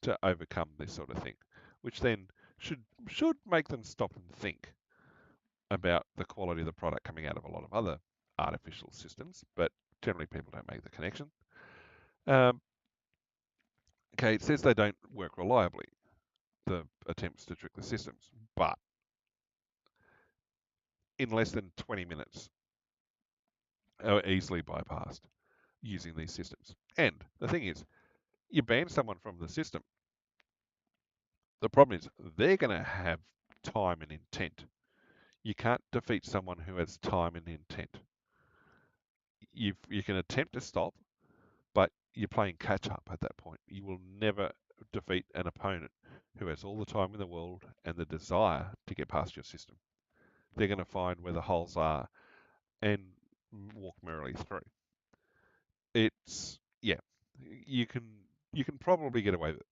to overcome this sort of thing, which then should make them stop and think about the quality of the product coming out of a lot of other artificial systems, but generally people don't make the connection. Um, okay, it says they don't work reliably, the attempts to trick the systems, but in less than 20 minutes are easily bypassed using these systems. And the thing is, You ban someone from the system. The problem is they're going to have time and intent. You can't defeat someone who has time and intent. You can attempt to stop, but you're playing catch up at that point. You will never defeat an opponent who has all the time in the world and the desire to get past your system. They're going to find where the holes are and walk merrily through. It's yeah, you can you can probably get away with it.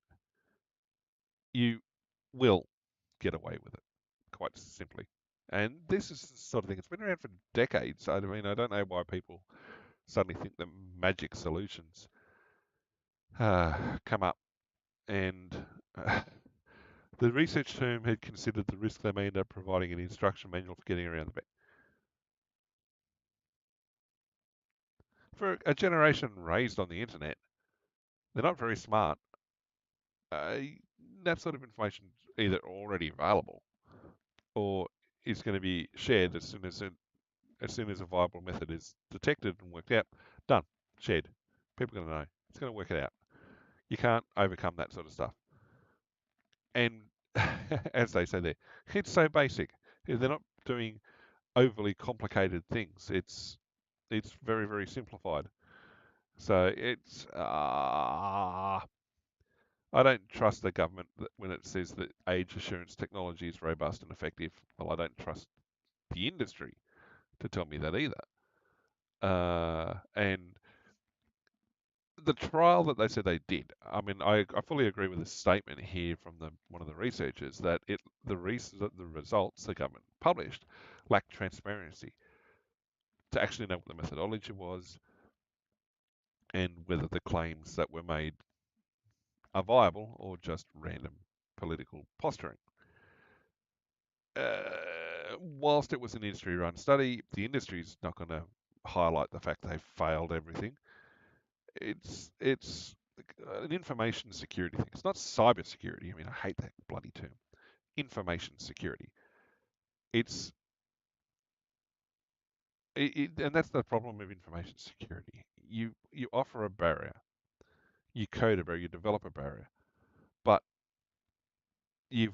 You will get away with it, quite simply. And this is the sort of thing. It's been around for decades. I mean, I don't know why people suddenly think that magic solutions come up. And uh, the research team had considered the risk they may end up providing an instruction manual for getting around the ban. For a generation raised on the internet, they're not very smart. Uh, that sort of information is either already available or is going to be shared as soon as a viable method is detected and worked out. Done, shared. People are going to know. It's going to work it out. You can't overcome that sort of stuff. And as they say there, it's so basic. They're not doing overly complicated things. It's very very simplified. So it's I don't trust the government when it says that age assurance technology is robust and effective. Well, I don't trust the industry to tell me that either. And the trial that they said they did, I mean, I fully agree with the statement here from one of the researchers that the results the government published lacked transparency to actually know what the methodology was and whether the claims that were made are viable or just random political posturing. Whilst it was an industry-run study, the industry's not going to highlight the fact they failed everything. It's an information security thing. It's not cyber security. I mean, I hate that bloody term. Information security. It's and that's the problem with information security. You offer a barrier, you code a barrier, you develop a barrier, but you're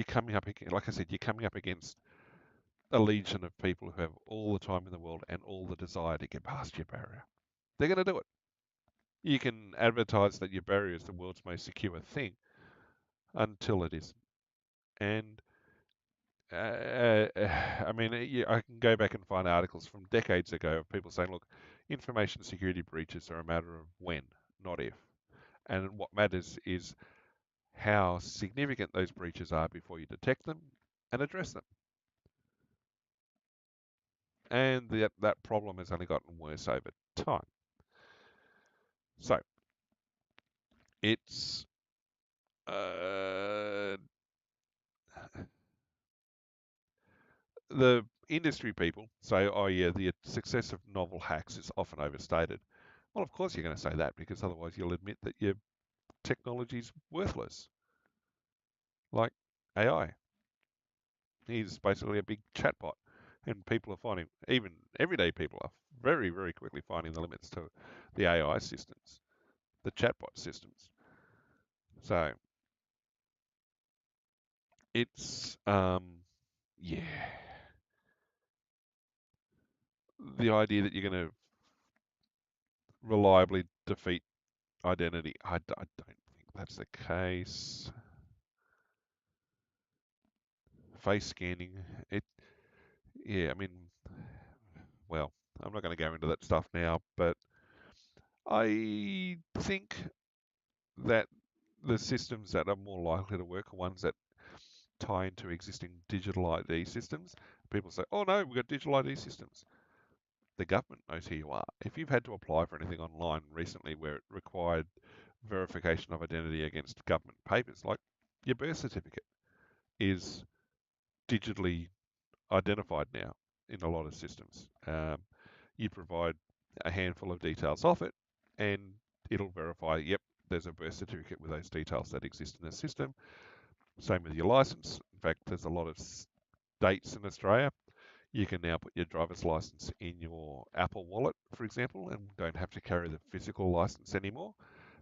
coming up against, like I said, you're coming up against a legion of people who have all the time in the world and all the desire to get past your barrier. They're going to do it. You can advertise that your barrier is the world's most secure thing until it isn't. And I mean, I can go back and find articles from decades ago of people saying, look, information security breaches are a matter of when, not if. And what matters is how significant those breaches are before you detect them and address them. And that problem has only gotten worse over time. So it's the industry people say, oh yeah, the success of novel hacks is often overstated. Well, of course you're going to say that because otherwise you'll admit that your technology's worthless. Like AI, he's basically a big chatbot, and people are finding, even everyday people are very, very quickly finding the limits to the AI systems, the chatbot systems. So it's yeah, the idea that you're going to reliably defeat identity, I don't think that's the case. Face scanning, it yeah, I mean, well, I'm not going to go into that stuff now, but I think that the systems that are more likely to work are ones that tie into existing digital ID systems. People say, oh no, we've got digital ID systems. The government knows who you are. If you've had to apply for anything online recently where it required verification of identity against government papers, like your birth certificate is digitally identified now in a lot of systems. You provide a handful of details off it, and it'll verify, yep, there's a birth certificate with those details that exist in the system. Same with your license. In fact, there's a lot of states in Australia. You can now put your driver's license in your Apple wallet, for example, and don't have to carry the physical license anymore.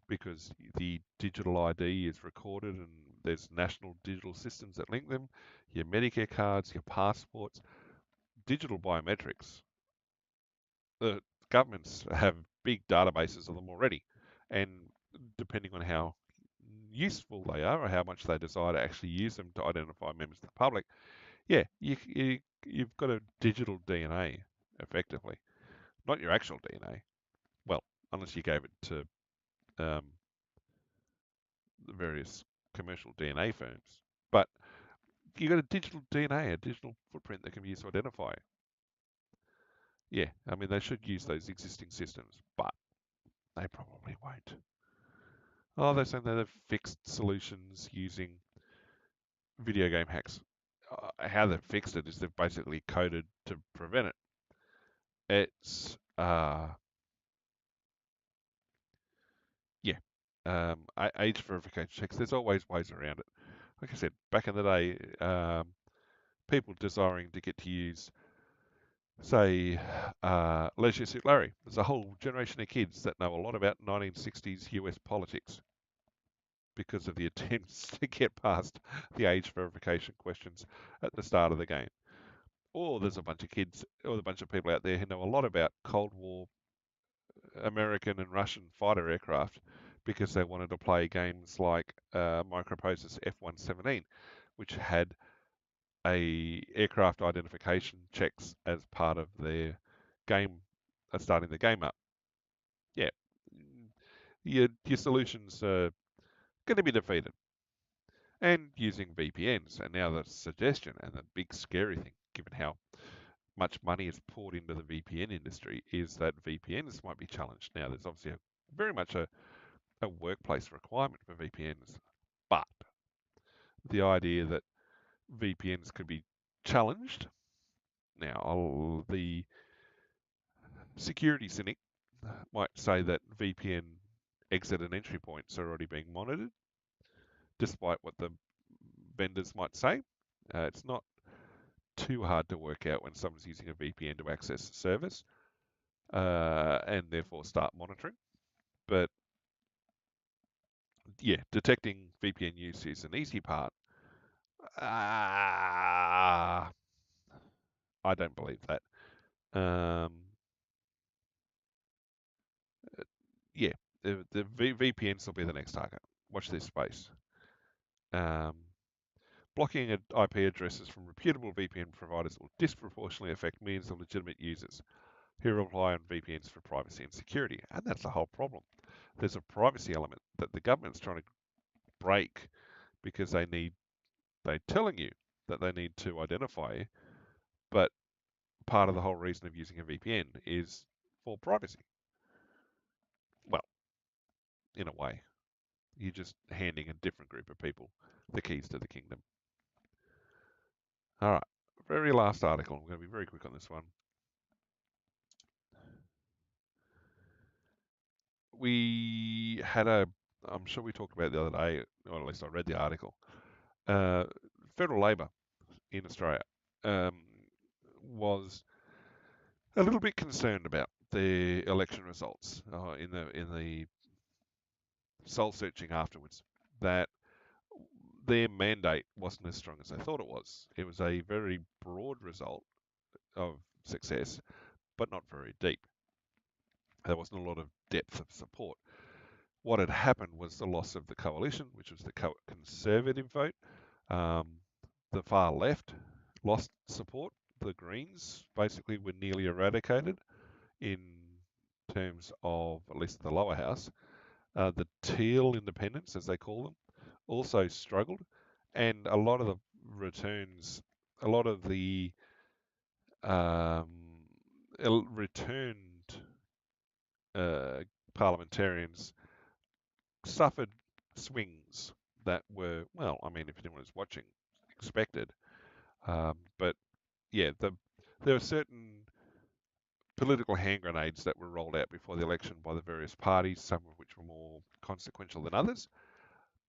because the digital ID is recorded and there's national digital systems that link them, your Medicare cards, your passports, digital biometrics. The governments have big databases of them already, and depending on how useful they are or how much they desire to actually use them to identify members of the public, yeah, you've got a digital DNA effectively, not your actual DNA. Well, unless you gave it to um, the various commercial DNA firms. But you got a digital DNA, a digital footprint that can be used to identify. Yeah, I mean, they should use those existing systems, but they probably won't. Oh, they're saying that they've fixed solutions using video game hacks. How they've fixed it is they've basically coded to prevent it. It's, yeah, age verification checks. There's always ways around it. Like I said, back in the day, people desiring to get to use, say, Leisure Suit Larry. There's a whole generation of kids that know a lot about 1960s US politics because of the attempts to get past the age verification questions at the start of the game. Or there's a bunch of kids, or a bunch of people out there who know a lot about Cold War American and Russian fighter aircraft because they wanted to play games like Microprocessor F-117, which had a aircraft identification checks as part of their game, starting the game up. Yeah, your solutions are going to be defeated. And using VPNs, and now the suggestion and the big scary thing, given how much money is poured into the VPN industry, is that VPNs might be challenged. Now, there's obviously very much a workplace requirement for VPNs, but the idea that VPNs could be challenged. Now, the security cynic might say that VPN exit and entry points are already being monitored, despite what the vendors might say. It's not too hard to work out when someone's using a VPN to access a service and therefore start monitoring. But yeah, detecting VPN use is an easy part. I don't believe that. Um, yeah, the VPNs will be the next target. Watch this space. Um, Blocking IP addresses from reputable VPN providers will disproportionately affect millions of legitimate users who rely on VPNs for privacy and security. And that's the whole problem. There's a privacy element that the government's trying to break because they're telling you that they need to identify you, but part of the whole reason of using a VPN is for privacy. Well, in a way, you're just handing a different group of people the keys to the kingdom. All right, very last article. I'm going to be very quick on this one. We had I'm sure we talked about it the other day, or at least I read the article. Uh, Federal Labor in Australia um, was a little bit concerned about the election results in the soul searching afterwards. That their mandate wasn't as strong as they thought it was. It was a very broad result of success, but not very deep. There wasn't a lot of depth of support. What had happened was the loss of the coalition, which was the Conservative vote. Um, the far left lost support. The Greens basically were nearly eradicated in terms of at least the lower house. The Teal independents, as they call them, also struggled, and a lot of the returns, a lot of the um, returned uh, parliamentarians suffered swings that were, well, I mean, if anyone was watching, expected. But yeah, there are certain political hand grenades that were rolled out before the election by the various parties, some of which were more consequential than others.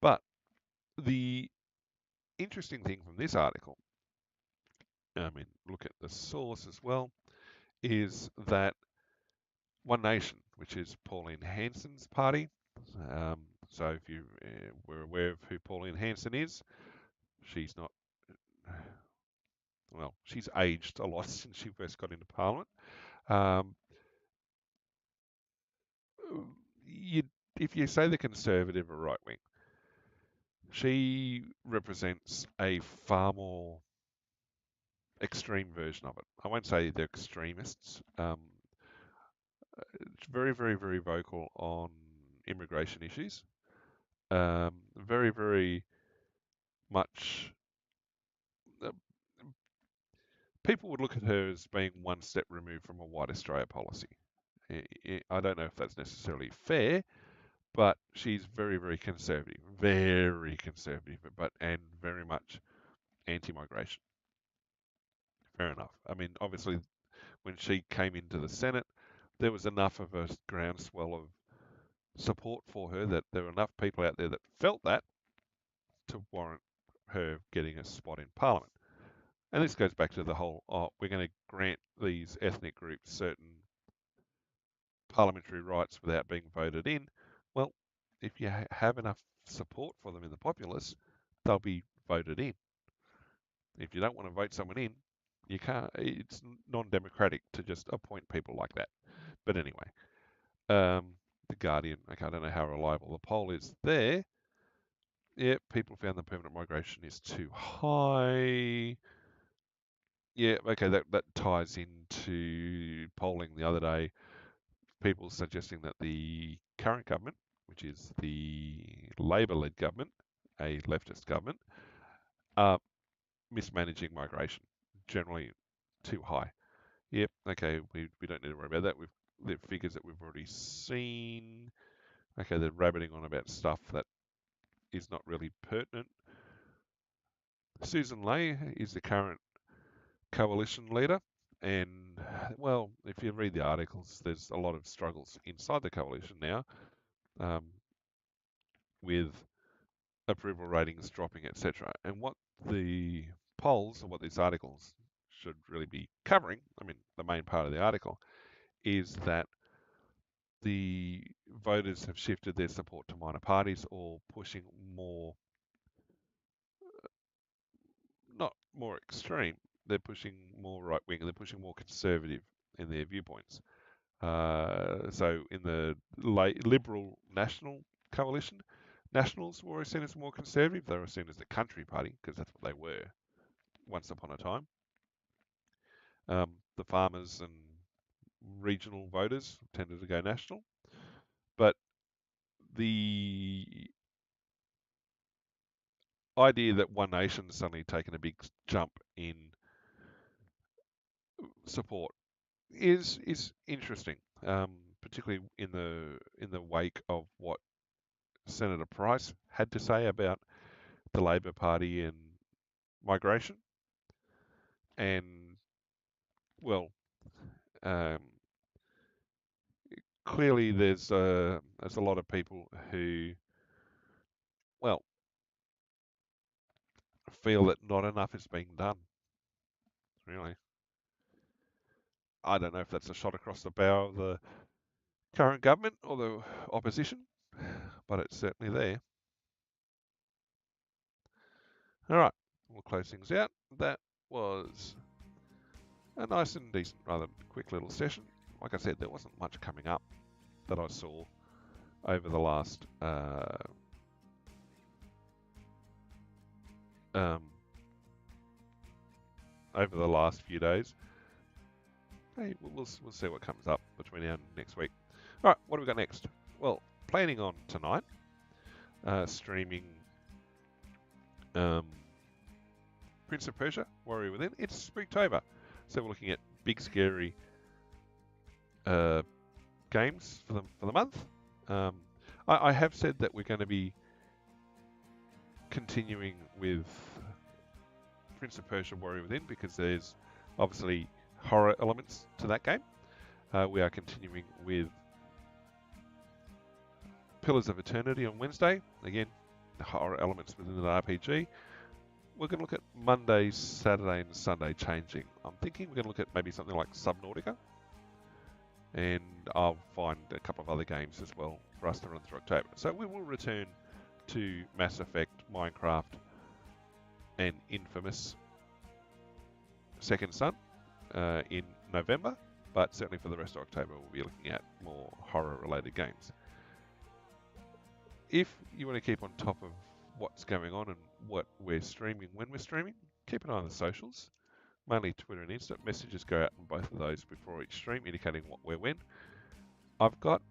But the interesting thing from this article, I mean, look at the source as well, is that One Nation, which is Pauline Hanson's party, So if you were aware of who Pauline Hanson is, she's not, well, she's aged a lot since she first got into Parliament. Um, you, if you say the Conservative or right wing, she represents a far more extreme version of it. I won't say they're extremists. It's very, very, very vocal on immigration issues. Very, very much. Uh, People would look at her as being one step removed from a white Australia policy. I don't know if that's necessarily fair, but she's very, very conservative, and very much anti-migration. Fair enough. I mean, obviously, when she came into the Senate, there was enough of a groundswell of support for her that there were enough people out there that felt that to warrant her getting a spot in Parliament. And this goes back to the whole, we're going to grant these ethnic groups certain parliamentary rights without being voted in. Well, if you have enough support for them in the populace, they'll be voted in. If you don't want to vote someone in, you can't. It's non-democratic to just appoint people like that. But anyway, the Guardian. Okay, I don't know how reliable the poll is there. Yeah, people found the permanent migration is too high. Yeah, okay, that ties into polling the other day. People suggesting that the current government, which is the Labor-led government, a leftist government, are mismanaging migration, generally too high. Yep, okay, we don't need to worry about that. The figures that we've already seen. Okay, they're rabbiting on about stuff that is not really pertinent. Susan Ley is the current coalition leader, and well, if you read the articles, there's a lot of struggles inside the coalition now, um, with approval ratings dropping, etc. And what the polls or what these articles should really be covering, I mean, the main part of the article, is that the voters have shifted their support to minor parties or pushing more, not more extreme, they're pushing more right wing and they're pushing more conservative in their viewpoints. So in the Liberal National coalition, Nationals were seen as more conservative. They were seen as the country party because that's what they were once upon a time. The farmers and regional voters tended to go national, but the idea that One Nation's suddenly taken a big jump in support is interesting, particularly in the wake of what Senator Price had to say about the Labor Party and migration. And well, um, clearly there's a lot of people who, well, feel that not enough is being done. Really, I don't know if that's a shot across the bow of the current government or the opposition, but it's certainly there. All right, we'll close things out. That was a nice and decent, rather quick little session. Like I said, there wasn't much coming up that I saw over the last few days. Hey, we'll see what comes up between now and next week. All right, what do we got next? Well, planning on tonight, streaming Prince of Persia, Warrior Within. It's Spooktober, so we're looking at big scary games for the month. I have said that we're going to be continuing with Prince of Persia, Warrior Within because there's obviously horror elements to that game. We are continuing with Pillars of Eternity on Wednesday. Again, the horror elements within the RPG. We're going to look at Monday, Saturday, and Sunday changing. I'm thinking we're going to look at maybe something like Subnautica. and I'll find a couple of other games as well for us to run through October. So we will return to Mass Effect, Minecraft, and Infamous Second Son in November, but certainly for the rest of October we'll be looking at more horror-related games. If you want to keep on top of what's going on and what we're streaming when we're streaming, keep an eye on the socials, mainly Twitter and Insta. Messages go out on both of those before each stream, indicating what we're when. I've got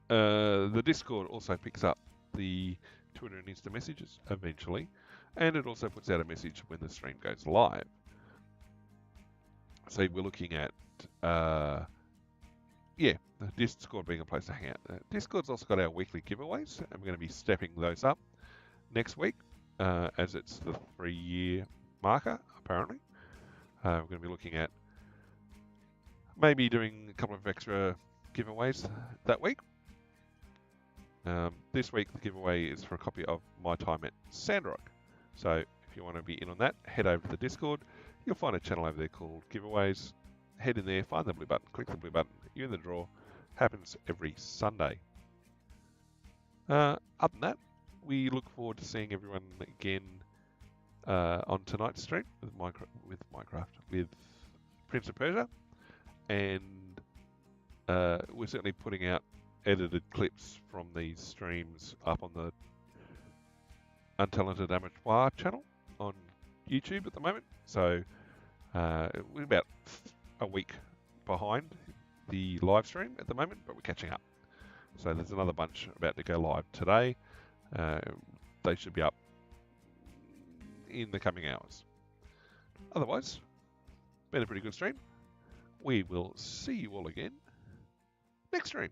the Discord also picks up the Twitter and Insta messages eventually, and it also puts out a message when the stream goes live. So we're looking at, the Discord being a place to hang out. Discord's also got our weekly giveaways, and we're going to be stepping those up next week, as it's the 3-year marker, apparently. We're going to be looking at maybe doing a couple of extra giveaways that week. This week, the giveaway is for a copy of My Time at Sandrock. So if you want to be in on that, head over to the Discord. You'll find a channel over there called Giveaways. Head in there, find the blue button, click the blue button, you're in the draw. Happens every Sunday. Other than that, we look forward to seeing everyone again on tonight's stream with Prince of Persia, and we're certainly putting out edited clips from these streams up on the Untalented Amateur channel on YouTube at the moment. So we're about a week behind the live stream at the moment, but we're catching up. So there's another bunch about to go live today. They should be up in the coming hours. Otherwise, been a pretty good stream. We will see you all again next stream.